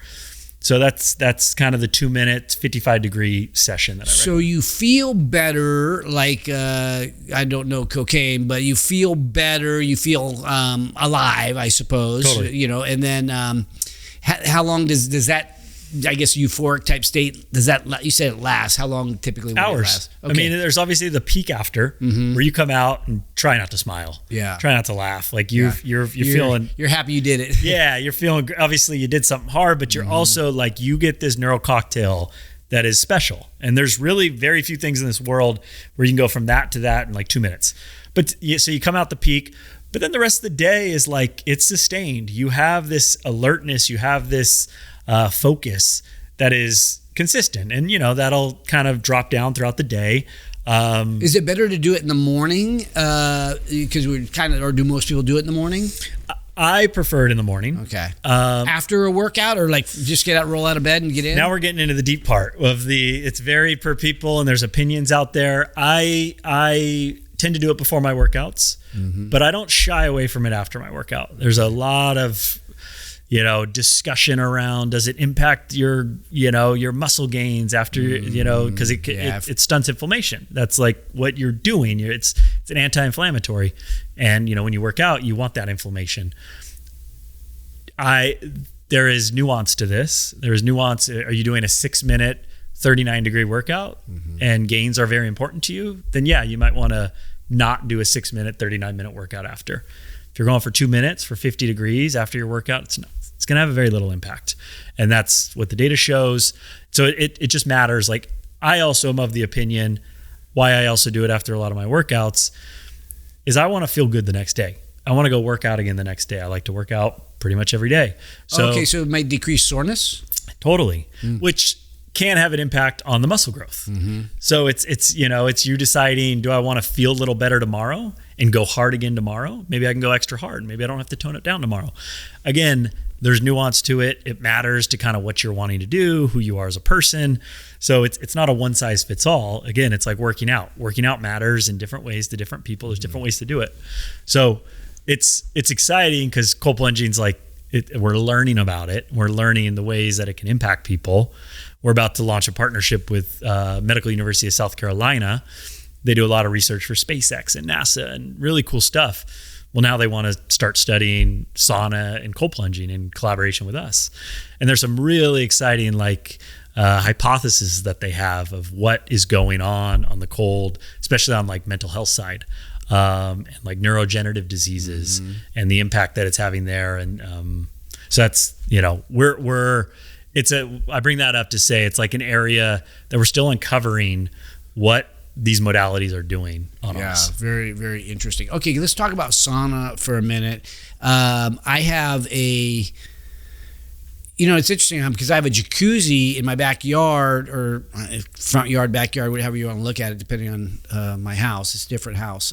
So that's kind of the 2 minute, 55 degree session that I recommend. So you feel better, like, I don't know cocaine, but you feel better. You feel alive, I suppose. Totally. And then how long does that, I guess, euphoric type state, does that, you said it lasts, how long typically will hours. It last? Okay. I mean, there's obviously the peak after where you come out and try not to smile. Yeah. Try not to laugh. Like you're feeling. You're happy you did it. Yeah. You're feeling, obviously you did something hard, but you're also like, you get this neural cocktail that is special. And there's really very few things in this world where you can go from that to that in like 2 minutes. But so you come out the peak, But then the rest of the day is like, it's sustained. You have this alertness, you have this focus that is consistent, and that'll kind of drop down throughout the day. Is it better to do it in the morning? Because or do most people do it in the morning? I prefer it in the morning. Okay. After a workout, or like just get out, roll out of bed and get in? Now we're getting into the deep part of it's very per people, and there's opinions out there. I tend to do it before my workouts, but I don't shy away from it after my workout. There's a lot of discussion around, does it impact your muscle gains after, because it stunts inflammation. That's like what you're doing. It's an anti-inflammatory. And, when you work out, you want that inflammation. There is nuance to this. There is nuance. Are you doing a 6-minute, 39-degree workout and gains are very important to you? Then yeah, you might want to not do a 6-minute, 39-minute workout after. If you're going for 2 minutes for 50 degrees after your workout, it's going to have a very little impact. And that's what the data shows. So it just matters. Like, I also am of the opinion, why I also do it after a lot of my workouts, is I want to feel good the next day. I want to go work out again the next day. I like to work out pretty much every day. So it might decrease soreness? Totally. Which can have an impact on the muscle growth. So it's you deciding, do I want to feel a little better tomorrow and go hard again tomorrow? Maybe I can go extra hard. Maybe I don't have to tone it down tomorrow. Again, there's nuance to it. It matters to kind of what you're wanting to do, who you are as a person. So it's not a one size fits all. Again, it's like working out. Working out matters in different ways to different people. There's different ways to do it. So it's exciting because cold plunging is like, we're learning about it. We're learning the ways that it can impact people. We're about to launch a partnership with Medical University of South Carolina. They do a lot of research for SpaceX and NASA and really cool stuff. Well, now they want to start studying sauna and cold plunging in collaboration with us. And there's some really exciting hypotheses that they have of what is going on the cold, especially on like mental health side, and like neurodegenerative diseases and the impact that it's having there. And so that's, I bring that up to say it's like an area that we're still uncovering what these modalities are doing on us. Yeah, very, very interesting. Okay, let's talk about sauna for a minute. I have it's interesting because I have a jacuzzi in my backyard, or front yard, backyard, whatever you want to look at it, depending on my house. It's a different house.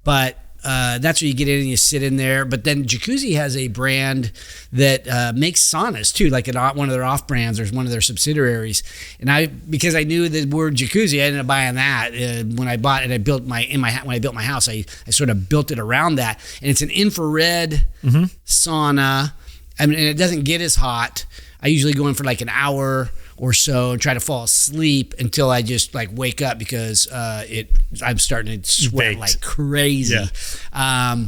But that's where you get in and you sit in there. But then Jacuzzi has a brand that makes saunas too, like one of their off brands or one of their subsidiaries. And because I knew the word Jacuzzi, I ended up buying that when I bought it. I built when I built my house, I sort of built it around that. And it's an infrared sauna. I mean, and it doesn't get as hot. I usually go in for like an hour or so and try to fall asleep until I just like wake up because I'm starting to sweat like crazy. Yeah.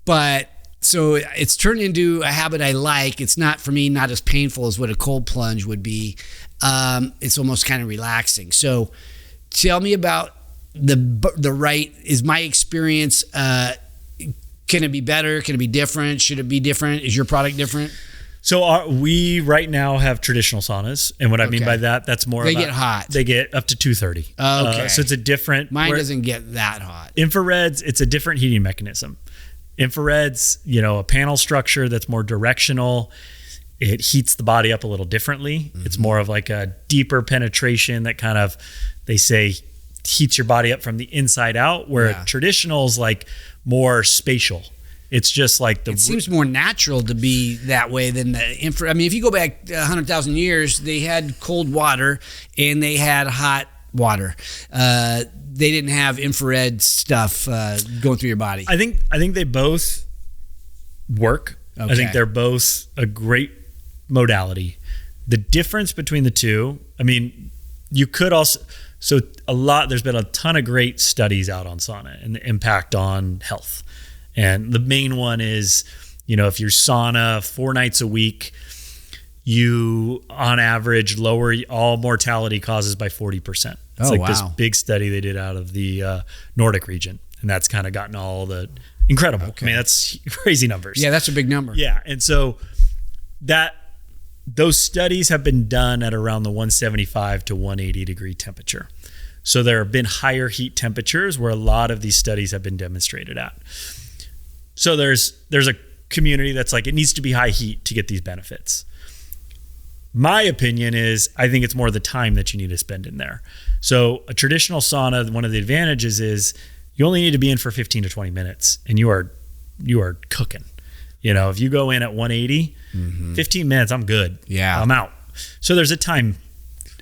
But so it's turned into a habit I like. It's not, for me, not as painful as what a cold plunge would be. It's almost kind of relaxing. So tell me about is my experience, can it be better? Can it be different? Should it be different? Is your product different? So we right now have traditional saunas, and what I mean by that's more. They get hot. They get up to 230. Okay, so it's a different. Mine doesn't get that hot. Infrareds, it's a different heating mechanism. Infrareds, a panel structure that's more directional. It heats the body up a little differently. It's more of like a deeper penetration that kind of, they say, heats your body up from the inside out. Where traditional is like more spatial. It's just like it seems more natural to be that way than the infrared. I mean, if you go back 100,000 years, they had cold water and they had hot water. They didn't have infrared stuff going through your body. I think they both work. Okay. I think they're both a great modality. The difference between the two, I mean, you could also, there's been a ton of great studies out on sauna and the impact on health. And the main one is, if you're sauna 4 nights a week, you on average lower all mortality causes by 40%. It's this big study they did out of the Nordic region. And that's kind of gotten all the incredible. Okay. I mean, that's crazy numbers. Yeah, that's a big number. Yeah. And so those studies have been done at around the 175 to 180 degree temperature. So there have been higher heat temperatures where a lot of these studies have been demonstrated at. So there's a community that's like, it needs to be high heat to get these benefits. My opinion is, I think it's more the time that you need to spend in there. So a traditional sauna, one of the advantages is you only need to be in for 15 to 20 minutes and you are cooking. If you go in at 180, 15 minutes, I'm good. Yeah. I'm out. So there's a time,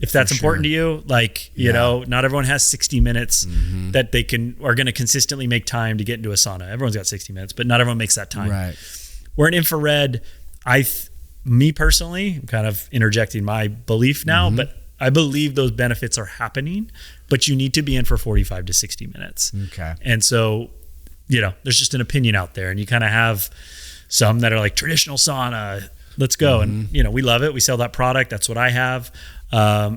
if that's important to you, not everyone has 60 minutes that they are going to consistently make time to get into a sauna. Everyone's got 60 minutes, but not everyone makes that time. Right. Where in infrared, me personally, I'm kind of interjecting my belief now, but I believe those benefits are happening, but you need to be in for 45 to 60 minutes. Okay. And so, there's just an opinion out there, and you kind of have some that are like traditional sauna, let's go. And, we love it. We sell that product. That's what I have.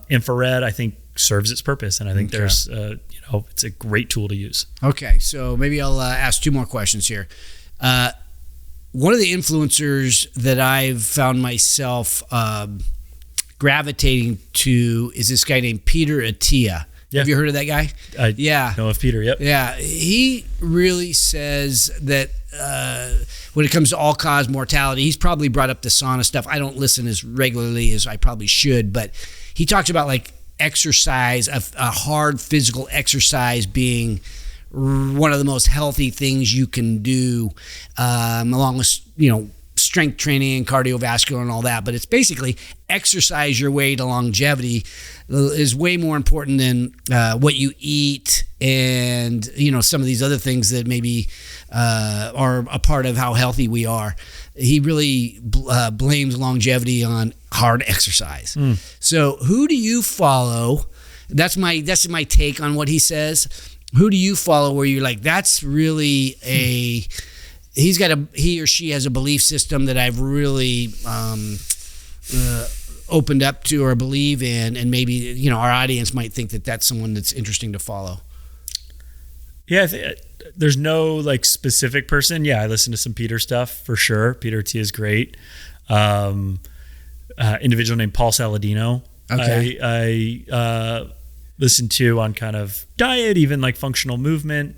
Infrared, I think, serves its purpose. And I think there's, it's a great tool to use. Okay. So maybe I'll ask 2 more questions here. One of the influencers that I've found myself gravitating to is this guy named Peter Attia. Yeah. Have you heard of that guy? I know of Peter, yep. Yeah. He really says that when it comes to all-cause mortality, he's probably brought up the sauna stuff. I don't listen as regularly as I probably should, but he talks about like exercise, a hard physical exercise being one of the most healthy things you can do, along with, strength training and cardiovascular and all that. But it's basically exercise your way to longevity is way more important than what you eat and, some of these other things that maybe are a part of how healthy we are. He really blames longevity on hard exercise. So who do you follow? That's my take on what he says. Who do you follow where you're like, that's really he or she has a belief system that I've really opened up to or believe in, and maybe, our audience might think that that's someone that's interesting to follow? Yeah, there's no like specific person. Yeah, I listen to some Peter stuff for sure. Peter T is great. Individual named Paul Saladino. Okay. I listen to on kind of diet, even like functional movement.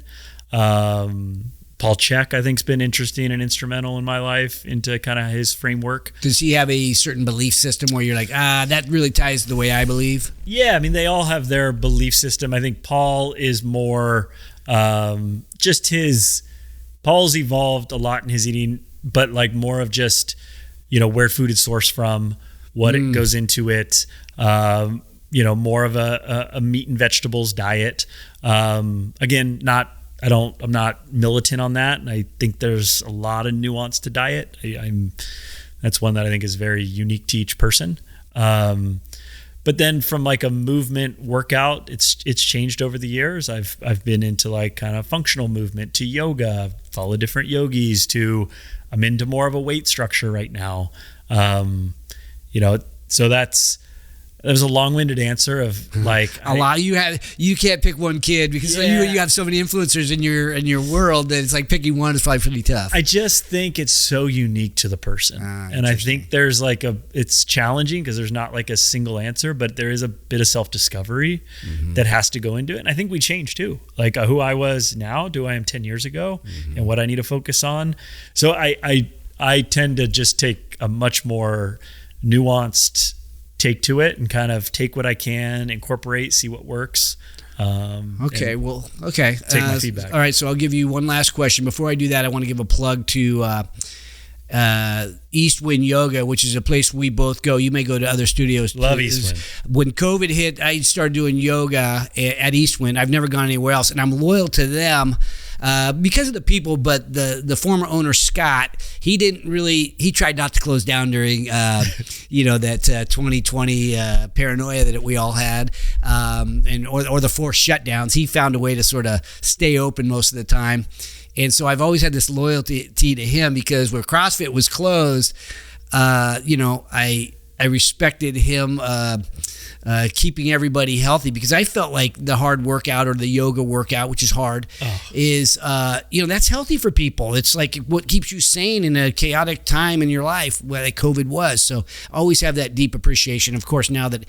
Paul Chek, I think, has been interesting and instrumental in my life into kind of his framework. Does he have a certain belief system where you're like, that really ties to the way I believe? Yeah, I mean, they all have their belief system. I think Paul is more Paul's evolved a lot in his eating, but like more of just, where food is sourced from, what it goes into it, more of a meat and vegetables diet. Again, I'm not militant on that, and I think there's a lot of nuance to diet. That's one that I think is very unique to each person. But then from like a movement workout, it's changed over the years. I've been into like kind of functional movement, to yoga, follow different yogis, to I'm into more of a weight structure right now. So that was a long-winded answer of like you can't pick one kid because you have so many influencers in your world that it's like picking one is probably pretty tough. I just think it's so unique to the person, and I think there's like it's challenging because there's not like a single answer, but there is a bit of self-discovery that has to go into it. And I think we change too, like who I was now to who I am 10 years ago, and what I need to focus on. So I tend to just take a much more nuanced take to it and kind of take what I can, incorporate, see what works. Okay. Take my feedback. All right, so I'll give you one last question. Before I do that, I want to give a plug to East Wind Yoga, which is a place we both go. You may go to other studios too. Love East Wind. When COVID hit, I started doing yoga at East Wind. I've never gone anywhere else, and I'm loyal to them because of the people. But the former owner, Scott, he tried not to close down during that 2020 paranoia that we all had, or the forced shutdowns. He found a way to sort of stay open most of the time. And so I've always had this loyalty to him because where CrossFit was closed, I respected him keeping everybody healthy because I felt like the hard workout or the yoga workout, which is hard, is that's healthy for people. It's like what keeps you sane in a chaotic time in your life, like COVID was. So I always have that deep appreciation. Of course, now that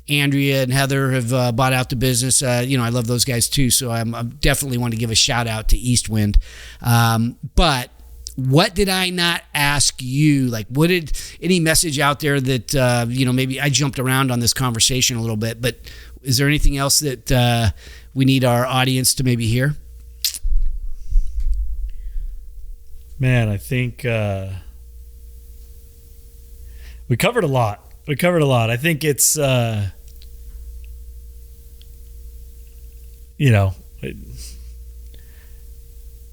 Andrea and Heather have bought out the business, I love those guys too. So I'm definitely want to give a shout out to East Wind. But what did I not ask you? Like, what did any message out there that, maybe I jumped around on this conversation a little bit, but is there anything else that we need our audience to maybe hear? Man, I think we covered a lot. I think it's, I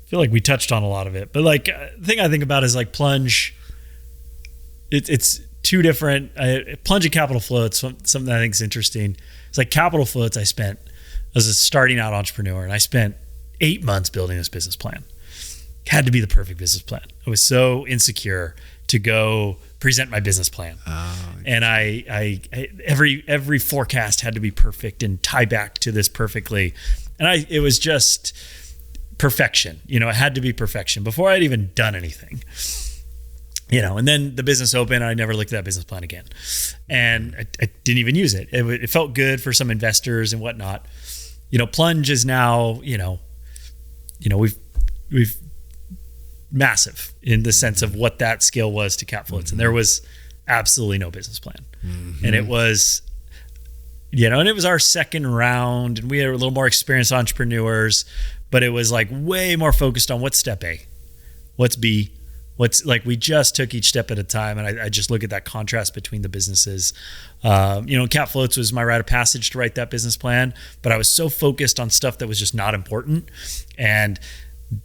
feel like we touched on a lot of it, but like the thing I think about is like Plunge. It's two different Plunge and Capital Floats. Something I think is interesting. It's like Capital Floats. I spent as a starting out entrepreneur, and I spent 8 months building this business plan. Had to be the perfect business plan. I was so insecure to go present my business plan, and I every forecast had to be perfect and tie back to this perfectly, and it was just perfection. It had to be perfection before I'd even done anything. And then the business opened, and I never looked at that business plan again, and I didn't even use it. It felt good for some investors and whatnot. Plunge is now, we've massive in the sense of what that scale was to Cap Floats, and there was absolutely no business plan, and it was, and it was our second round, and we had a little more experienced entrepreneurs, but it was like way more focused on what's step A, what's B, what's like, we just took each step at a time. And I just look at that contrast between the businesses. Cap Floats was my rite of passage to write that business plan, but I was so focused on stuff that was just not important and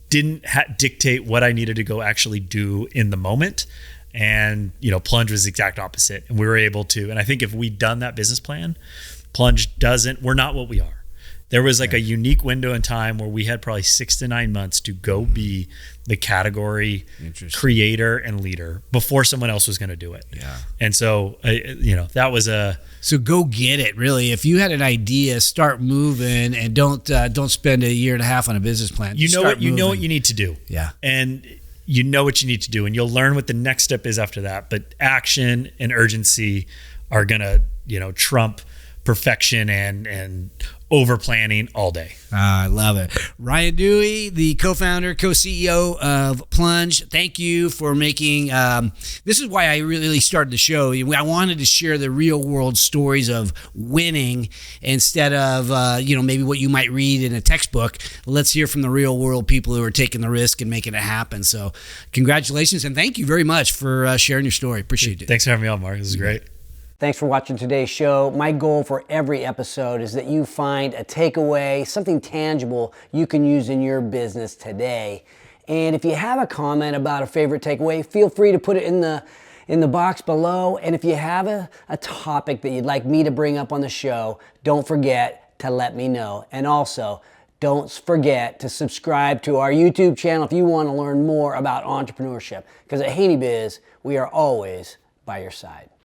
didn't dictate what I needed to go actually do in the moment. And, Plunge was the exact opposite. And we were able to, and I think if we'd done that business plan, we're not what we are. There was like a unique window in time where we had probably 6 to 9 months to go be the category creator and leader before someone else was going to do it. Yeah. And so, that was so go get it. Really, if you had an idea, start moving, and don't spend a year and a half on a business plan. You know what you need to do. Yeah. And you know what you need to do, and you'll learn what the next step is after that. But action and urgency are gonna, trump perfection and over planning all day. I love it. Ryan Duey, the co-founder, co-CEO of Plunge. Thank you for making, this is why I really started the show. I wanted to share the real world stories of winning instead of, maybe what you might read in a textbook. Let's hear from the real world people who are taking the risk and making it happen. So congratulations, and thank you very much for sharing your story. Appreciate it. Thanks for having me on, Mark. This is great. Thanks for watching today's show. My goal for every episode is that you find a takeaway, something tangible you can use in your business today. And if you have a comment about a favorite takeaway, feel free to put it in the box below. And if you have a topic that you'd like me to bring up on the show, don't forget to let me know. And also, don't forget to subscribe to our YouTube channel if you want to learn more about entrepreneurship. Because at Haney Biz, we are always by your side.